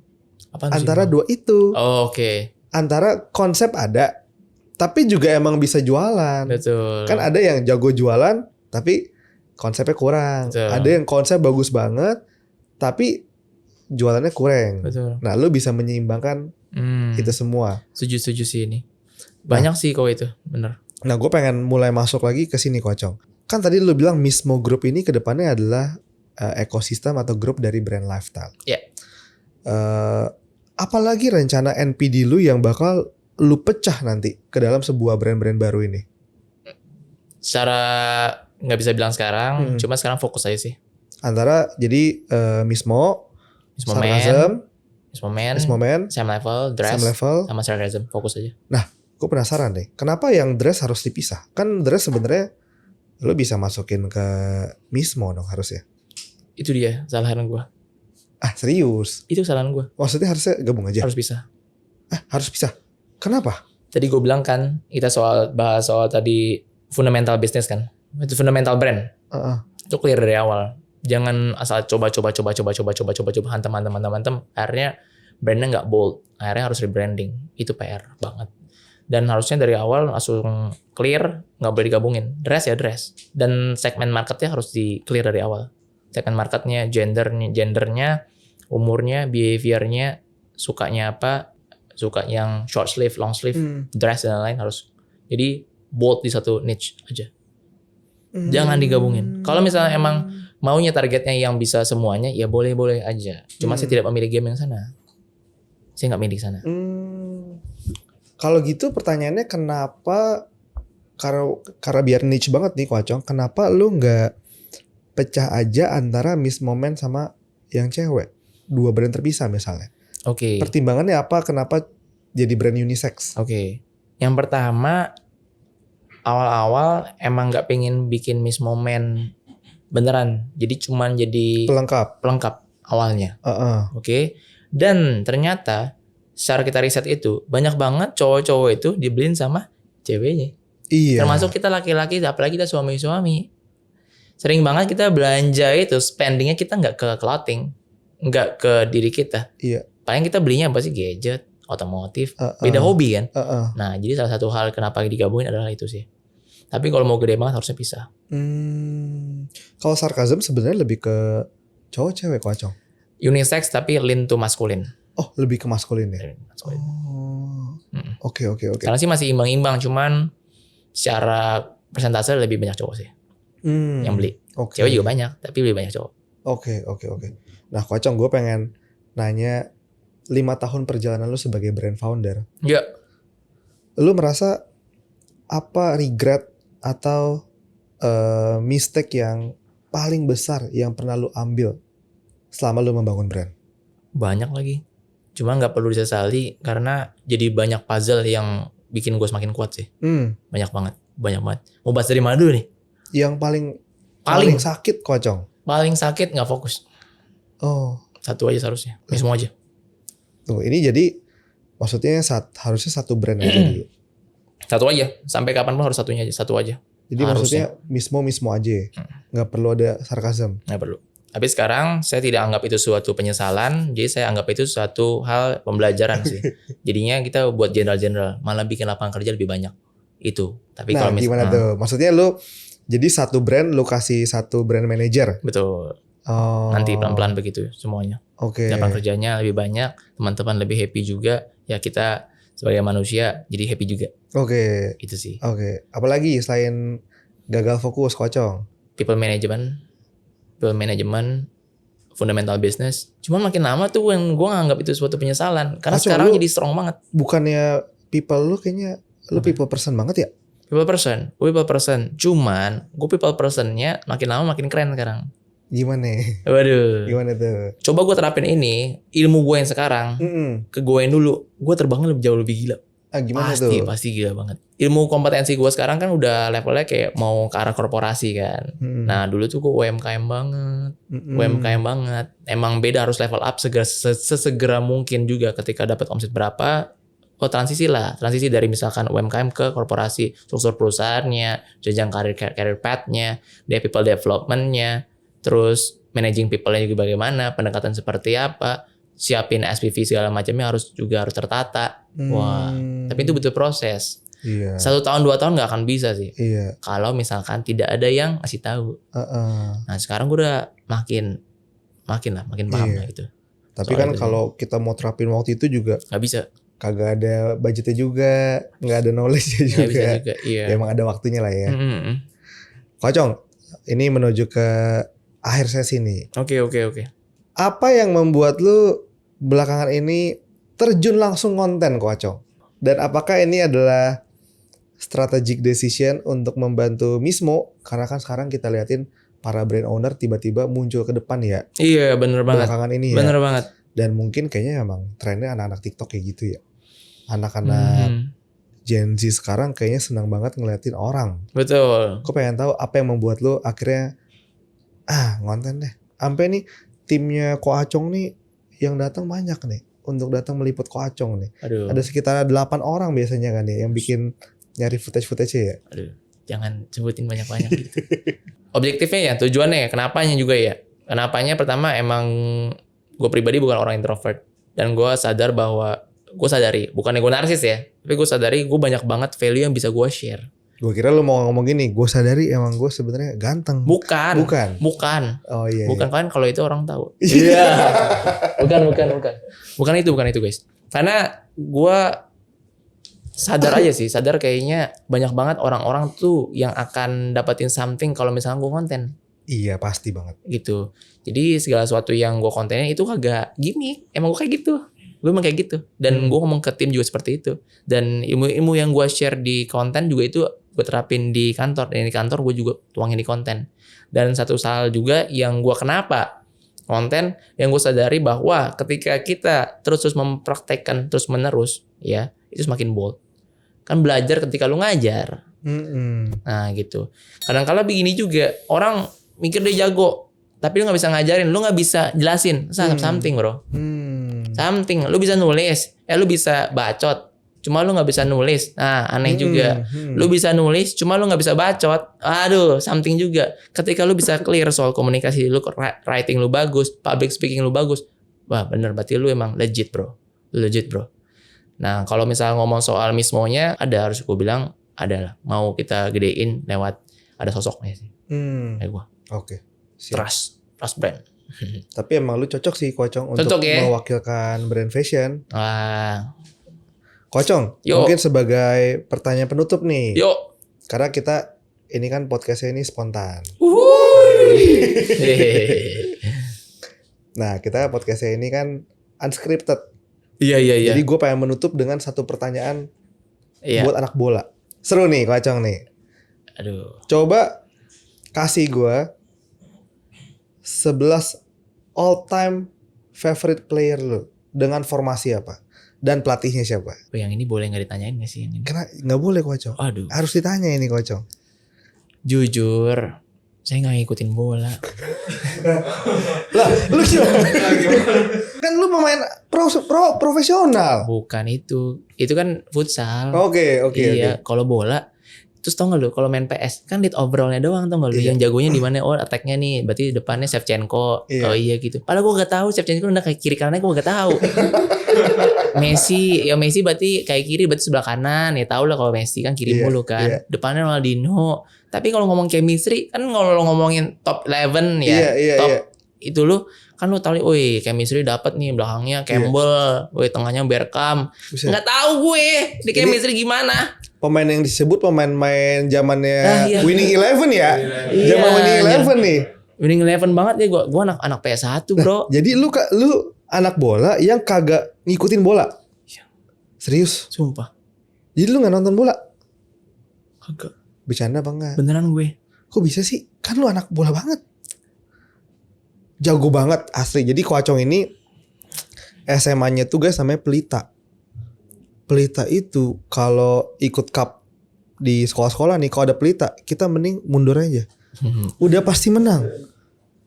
Antara dua itu. Oke. Antara konsep ada, tapi juga emang bisa jualan. Betul. Kan ada yang jago jualan, tapi konsepnya kurang. Betul. Ada yang konsep bagus banget, tapi jualannya kurang. Betul. Nah, lu bisa menyeimbangkan itu semua. Setuju sih ini. Banyak sih kok itu, bener. Nah, gue pengen mulai masuk lagi ke sini Kocong. Kan tadi lu bilang Mismo Group ini kedepannya adalah ekosistem atau grup dari brand lifestyle. Ya. Apalagi rencana NPD lu yang bakal lu pecah nanti ke dalam sebuah brand-brand baru ini? Secara nggak bisa bilang sekarang, cuma sekarang fokus aja sih. Antara jadi Mismo Man, Same Level, Dress, sama Sarcasm, fokus aja. Nah, gue penasaran deh, kenapa yang Dress harus dipisah? Kan Dress sebenarnya lu bisa masukin ke Mismo dong harusnya. Itu dia kesalahan gue. Serius? Itu kesalahan gue. Maksudnya harusnya gabung aja? Harus bisa. Harus pisah. Kenapa? Tadi gue bilang kan, kita bahas soal tadi fundamental bisnis kan. Itu fundamental brand. Itu clear dari awal. Jangan asal coba hantam. Akhirnya brandnya nggak bold. Akhirnya harus rebranding. Itu PR banget. Dan harusnya dari awal langsung clear, nggak boleh digabungin. Dress ya dress. Dan segmen marketnya harus di clear dari awal. Segmen marketnya, gendernya, umurnya, behaviornya, sukanya apa, suka yang short sleeve, long sleeve, dress dan lain-lain harus. Jadi bold di satu niche aja. Jangan digabungin. Kalau misalnya emang maunya targetnya yang bisa semuanya, ya boleh-boleh aja. Cuma saya tidak memilih game yang sana. Saya nggak milih sana. Kalau gitu pertanyaannya kenapa, karena biar niche banget nih Kocong, kenapa lu nggak pecah aja antara Mismo Man sama yang cewek? Dua brand terpisah misalnya. Oke. Pertimbangannya apa? Kenapa jadi brand unisex? Oke. Yang pertama, awal-awal emang nggak pengen bikin Mismo Man beneran. Jadi cuman jadi pelengkap awalnya. Oke. Dan ternyata secara kita riset itu banyak banget cowok-cowok itu dibeliin sama ceweknya. Iya. Termasuk kita laki-laki, apalagi kita suami-suami. Sering banget kita belanja itu spendingnya kita nggak ke clothing, nggak ke diri kita. Iya. Paling kita belinya apa sih, gadget, otomotif, beda hobi kan. Nah jadi salah satu hal kenapa digabungin adalah itu sih. Tapi kalau mau gede banget harusnya pisah. Kalau Sarcasm sebenarnya lebih ke cowok cewek Kocong? Unisex tapi lean to maskulin. Oh lebih ke maskulin ya? Oke. Karena sih masih imbang-imbang, cuman secara persentase lebih banyak cowok sih yang beli. Cewek juga banyak, tapi lebih banyak cowok. Oke. Nah Kocong, gue pengen nanya 5 tahun perjalanan lu sebagai brand founder. Ya. Lu merasa apa regret atau mistake yang paling besar yang pernah lu ambil selama lu membangun brand? Banyak lagi. Cuma nggak perlu disesali karena jadi banyak puzzle yang bikin gue semakin kuat sih. Banyak banget. Mau bahas dari mana dulu nih? Yang paling sakit Kocong? Paling sakit nggak fokus. Satu aja seharusnya. Ini semua aja. Tuh, ini jadi maksudnya harusnya satu brand aja. Satu aja. Sampai kapan pun harus satunya aja. Satu aja. Jadi harusnya. Maksudnya Mismo aja. Nggak perlu ada Sarcasm. Nggak perlu. Tapi sekarang saya tidak anggap itu suatu penyesalan. Jadi saya anggap itu suatu hal pembelajaran sih. Jadinya kita buat general-general. Malah bikin lapangan kerja lebih banyak. Itu. Tapi kalau gimana tuh? Maksudnya lu jadi satu brand lu kasih satu brand manager. Betul. Nanti pelan-pelan begitu semuanya. Lapangan kerjanya lebih banyak, teman-teman lebih happy juga. Ya kita sebagai manusia jadi happy juga. Itu sih. Apalagi selain gagal fokus Kocong? People management, fundamental business. Cuma makin lama tuh yang gue nganggap itu suatu penyesalan. Karena Kocong, sekarang jadi strong banget. Bukannya people lu kayaknya lu people person banget ya? People person. Cuman gue people personnya makin lama makin keren sekarang. Gimana? Waduh. Gimana tuh? Coba gue terapin ini ilmu gue yang sekarang ke gue yang dulu. Gue terbangnya jauh lebih gila. Gimana Pasti gila banget. Ilmu kompetensi gue sekarang kan udah levelnya kayak mau ke arah korporasi kan. Nah dulu tuh gue UMKM banget. Emang beda, harus level up sesegera mungkin juga. Ketika dapat omset berapa, transisi dari misalkan UMKM ke korporasi, struktur perusahaannya, jenjang career path-nya, people development-nya, terus managing people-nya juga bagaimana, pendekatan seperti apa, siapin SPV segala macamnya harus tertata. Wah, tapi itu butuh proses. Iya. 1 tahun 2 tahun nggak akan bisa sih. Iya. Kalau misalkan tidak ada yang ngasih tahu. Nah sekarang gue udah makin paham lah gitu. Tapi Soal kan itu kalau kita mau terapin waktu itu juga nggak bisa. kagak ada budgetnya juga, nggak ada knowledge-nya juga. Nggak bisa juga. Iya. Ya, emang ada waktunya lah ya. Kocong, ini menuju ke akhir sesi nih. Oke. Apa yang membuat lu belakangan ini terjun langsung konten, Kocong? Dan apakah ini adalah strategic decision untuk membantu Mismo? Karena kan sekarang kita liatin para brand owner tiba-tiba muncul ke depan ya. Iya bener banget. Belakangan ini ya. Bener banget. Dan mungkin kayaknya emang trennya anak-anak TikTok kayak gitu ya. Anak-anak Gen Z sekarang kayaknya senang banget ngeliatin orang. Betul. Aku pengen tahu apa yang membuat lu akhirnya ngonten deh. Sampai nih timnya Ko Acong nih yang datang banyak nih untuk datang meliput Ko Acong nih. Aduh. Ada sekitar 8 orang biasanya kan ya yang bikin nyari footage ya. Aduh, jangan sebutin banyak-banyak gitu. Objektifnya ya, tujuannya ya, kenapanya juga ya. Kenapanya pertama emang gue pribadi bukan orang introvert. Dan gue sadar bahwa, gue sadari, bukannya gue narsis ya, tapi gue sadari gue banyak banget value yang bisa gue share. Gue kira lu mau ngomong gini, gue sadari emang gue sebenarnya ganteng. Bukan. Oh iya. Bukan iya. kan kalau itu orang tahu. Iya. Bukan itu guys. Karena gue sadar aja sih, sadar kayaknya banyak banget orang-orang tuh yang akan dapetin something kalau misalnya gue konten. Iya pasti banget. Gitu. Jadi segala sesuatu yang gue kontenin itu kagak gimmick. Emang gue kayak gitu. Gue emang kayak gitu. Dan gue ngomong ke tim juga seperti itu. Dan ilmu-ilmu yang gue share di konten juga itu gue terapin di kantor. Dan di kantor gue juga tuangin di konten. Dan satu hal juga yang gue kenapa konten, yang gue sadari bahwa ketika kita terus mempraktekkan terus menerus, ya itu semakin bold. Kan belajar ketika lu ngajar. Nah gitu. Kadang-kala begini juga, orang mikir dia jago, tapi lu nggak bisa ngajarin, lu nggak bisa jelasin something bro. Something, lu bisa nulis, lu bisa bacot, cuma lu nggak bisa nulis. Nah aneh juga. Lu bisa nulis, cuma lu nggak bisa bacot. Aduh, something juga. Ketika lu bisa clear soal komunikasi lu, writing lu bagus, public speaking lu bagus, wah bener berarti lu emang legit bro. Nah kalau misalnya ngomong soal Mismo-nya, harus gue bilang ada lah. Mau kita gedein lewat ada sosoknya sih. Kayak gue. Oke. Trust brand. Tapi emang lu cocok sih Kocong untuk ya? mewakilkan brand fashion. Kocong, Yo. mungkin sebagai pertanyaan penutup nih. Yuk. Karena kita ini kan podcastnya ini spontan. Nah kita podcastnya ini kan unscripted. Iya. Jadi gue pengen menutup dengan satu pertanyaan buat anak bola. Seru nih Kocong nih. Aduh. Coba kasih gue 11 all time favorite player lu dengan formasi apa dan pelatihnya siapa? Yang ini boleh nggak ditanyain nggak sih yang ini? Karena nggak boleh Kocong. Aduh. Harus ditanya ini Kocong. Jujur, saya nggak ngikutin bola. Lah, lu gimana? Kan lu pemain profesional. Bukan itu. Itu kan futsal. Oke. Iya. Kalau bola, terus tau gak lu kalau main PS kan lead overallnya doang, tau gak lu yang jagonya di mana? Oh attacknya nih, berarti depannya Shevchenko. Iya. Oh iya gitu. Padahal gue gak tahu Shevchenko udah kayak kiri kanannya, gue gak tahu. Messi berarti kayak kiri, berarti sebelah kanan. Ya tau lah kalau Messi kan kiri mulu kan. Iya. Depannya Ronaldinho. Tapi kalau ngomong chemistry kan kalau lo ngomongin top 11 ya, top itu lu kan lu tahu nih, woi chemistry dapat nih belakangnya Campbell, woi tengahnya Bergkamp. Nggak tahu gue di chemistry gimana. Pemain yang disebut pemain zamannya Winning Eleven ya. Iya. Zaman Winning Eleven nih. Winning Eleven banget ya, gue anak PS1 bro. Jadi lu anak bola yang kagak ngikutin bola. Serius? Sumpah. Jadi lu nggak nonton bola? Kagak. Bercanda apa enggak? Beneran gue. Kok bisa sih? Kan lu anak bola banget. Jago banget asli. Jadi Ko Acong ini SMA-nya tuh guys namanya Pelita. Pelita itu kalau ikut cup di sekolah-sekolah nih, kalau ada Pelita kita mending mundur aja. Udah pasti menang.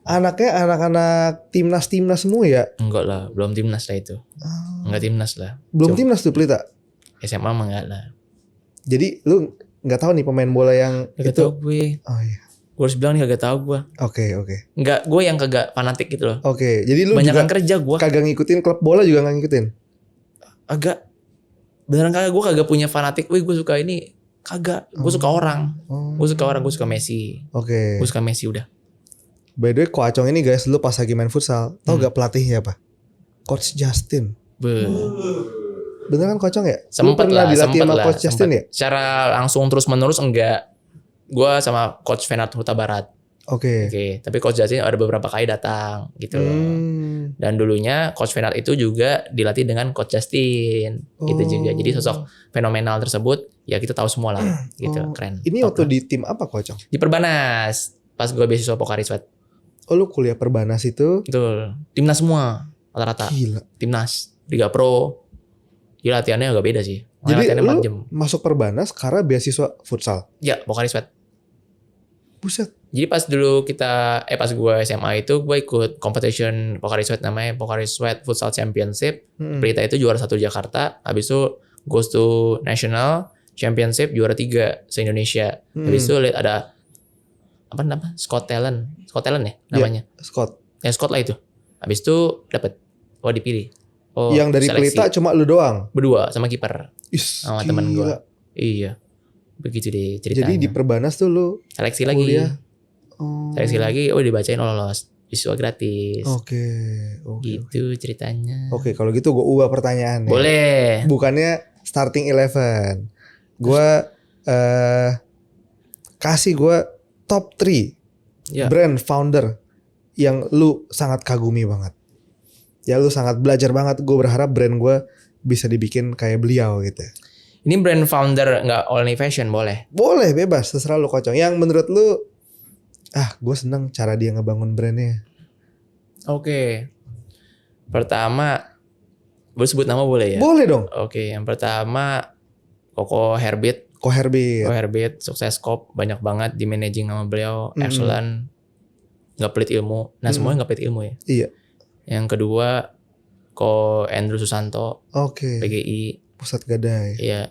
Anaknya anak-anak timnas semua ya. Enggak lah, belum timnas lah itu. Enggak timnas lah. Belum timnas tuh Pelita. SMA mah enggak lah. Jadi lu nggak tahu nih pemain bola yang Kagak itu. tahu gue. Oh iya. Gue harus bilang nih kagak tahu gue. Oke. Enggak, gue yang kagak fanatik gitu loh. Oke. Jadi lu Banyakan juga kerja gue. kagak ngikutin klub bola juga nggak ngikutin. Agak beneran kagak, gue kagak punya fanatik. Wih, gue suka ini. Kagak. Gue suka orang. Gue suka orang. Gue suka Messi. Oke. Gue suka Messi udah. By the way, Ko Acong ini guys, lu pas lagi main futsal, tau gak pelatihnya apa? Coach Justin. Beneran Ko Acong ya? Lu Sempet pernah lah, dilatih sempet sama lah. Coach Justin ya? Secara langsung terus menerus enggak. Gue sama Coach Venat Huta Barat. Oke. Tapi Coach Justin ada beberapa kali datang gitu. Dan dulunya Coach Venat itu juga dilatih dengan Coach Justin. Gitu juga. Jadi sosok fenomenal tersebut ya kita tahu semua lah gitu. Keren. Ini Top waktu lah. di tim apa Ko Acong? Di Perbanas. Pas gue beasiswa Pocari Sweat. Oh lu kuliah Perbanas itu? Betul. Timnas semua rata-rata. Gila. Timnas, Liga Pro. Jadi latihannya agak beda sih. Jadi Latihannya lu 4 jam. masuk Perbanas karena beasiswa futsal? Ya, Pocari Sweat. Buset. Jadi pas dulu pas gue SMA itu gue ikut competition Pocari Sweat namanya Pocari Sweat Futsal Championship. Pelita itu juara 1 Jakarta. Habis itu goes to National Championship juara 3 se-Indonesia. Habis itu ada Scott Talent ya namanya. Yeah, Scott. Ya Scott lah itu. Habis itu dapat dipilih. Yang dari seleksi. Pelita cuma lu doang? Berdua sama kiper. Sama teman gue. Gila. Iya. Begitu deh ceritanya. Jadi di Perbanas tuh lu seleksi lagi. kuliah? Seleksi lagi, dibacain lolos. Siswa gratis. Oke. Gitu ceritanya. Oke, kalau gitu gue ubah pertanyaannya. Boleh. Bukannya starting 11. Gue kasih gue top 3 brand founder yang lu sangat kagumi banget. Ya lu sangat belajar banget. Gue berharap brand gue bisa dibikin kayak beliau gitu. Ini brand founder nggak only fashion boleh? Boleh, bebas, terserah lu Ko Acong. Yang menurut lu, gue seneng cara dia ngebangun brandnya. Oke. Pertama, boleh sebut nama boleh ya? Boleh dong. Oke, yang pertama Koko Herbit. Ko Herbit. Koko Herbit, sukses Corp, banyak banget di managing sama beliau. Excellent, nggak pelit ilmu. Nah semuanya nggak pelit ilmu ya. Iya. Yang kedua, Ko Andrew Susanto, Oke. PGI. Pusat Gadai. Iya.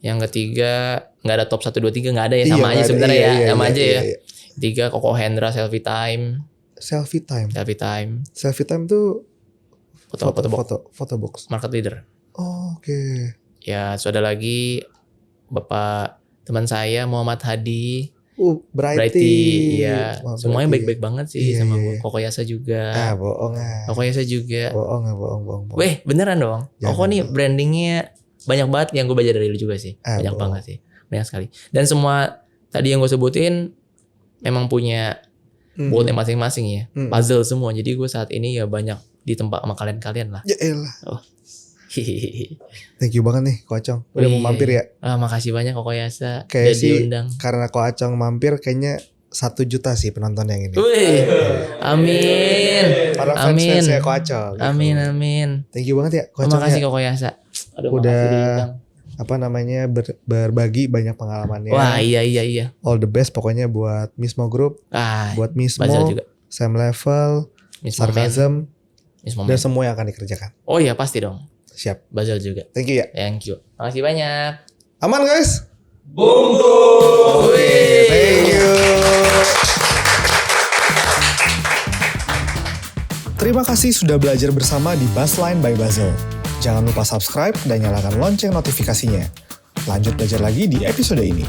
Yang ketiga nggak ada top 1, 2, 3 nggak ada ya, sama Iya, aja sebenarnya ya, iya, sama iya, aja iya, ya. iya. Tiga Koko Hendra Selfie Time. Selfie time. Selfie time tuh Foto box. market leader. Oh, oke. Ya, sudah lagi Bapak teman saya Muhammad Hadi. Brighty. Iya. Wah, Semuanya Brighty. baik-baik banget sih Iya, sama iya. Koko Yasa juga. Bohong Koko Yasa juga. Bohong. Weh, beneran dong. Jangan. Koko nih brandingnya banyak banget yang gue belajar dari lu juga sih. Banyak bohong. banget sih. Banyak sekali. Dan semua tadi yang gue sebutin memang punya buat masing-masing ya. Puzzle semua. Jadi gue saat ini ya banyak ditempa sama kalian-kalian lah. Ya elah. Oh. Thank you banget nih Ko Acong. Udah mau mampir ya. Makasih banyak Koko Yasa. Kayak Udah sih diundang. karena Ko Acong mampir kayaknya 1 juta sih penonton yang ini. Wih, amin. Para Amin. fans-fans ya Ko Acong. gitu. Amin. Thank you banget ya Ko Acong. Terima kasih ya. Koko Yasa. Aduh, Udah makasih diundang. berbagi banyak pengalamannya. Wah, iya. All the best pokoknya buat Mismo Group, buat Mismo, Bazal juga. Sam Level, Miss Sarkasm, Moment. dan semua yang akan dikerjakan. Oh iya, pasti dong. Siap. Bazal juga. Thank you ya. Thank you. Makasih banyak. Aman guys? Bungkus. Thank you. Terima kasih sudah belajar bersama di Buzzline by Bazel. Jangan lupa subscribe dan nyalakan lonceng notifikasinya. Lanjut belajar lagi di episode ini.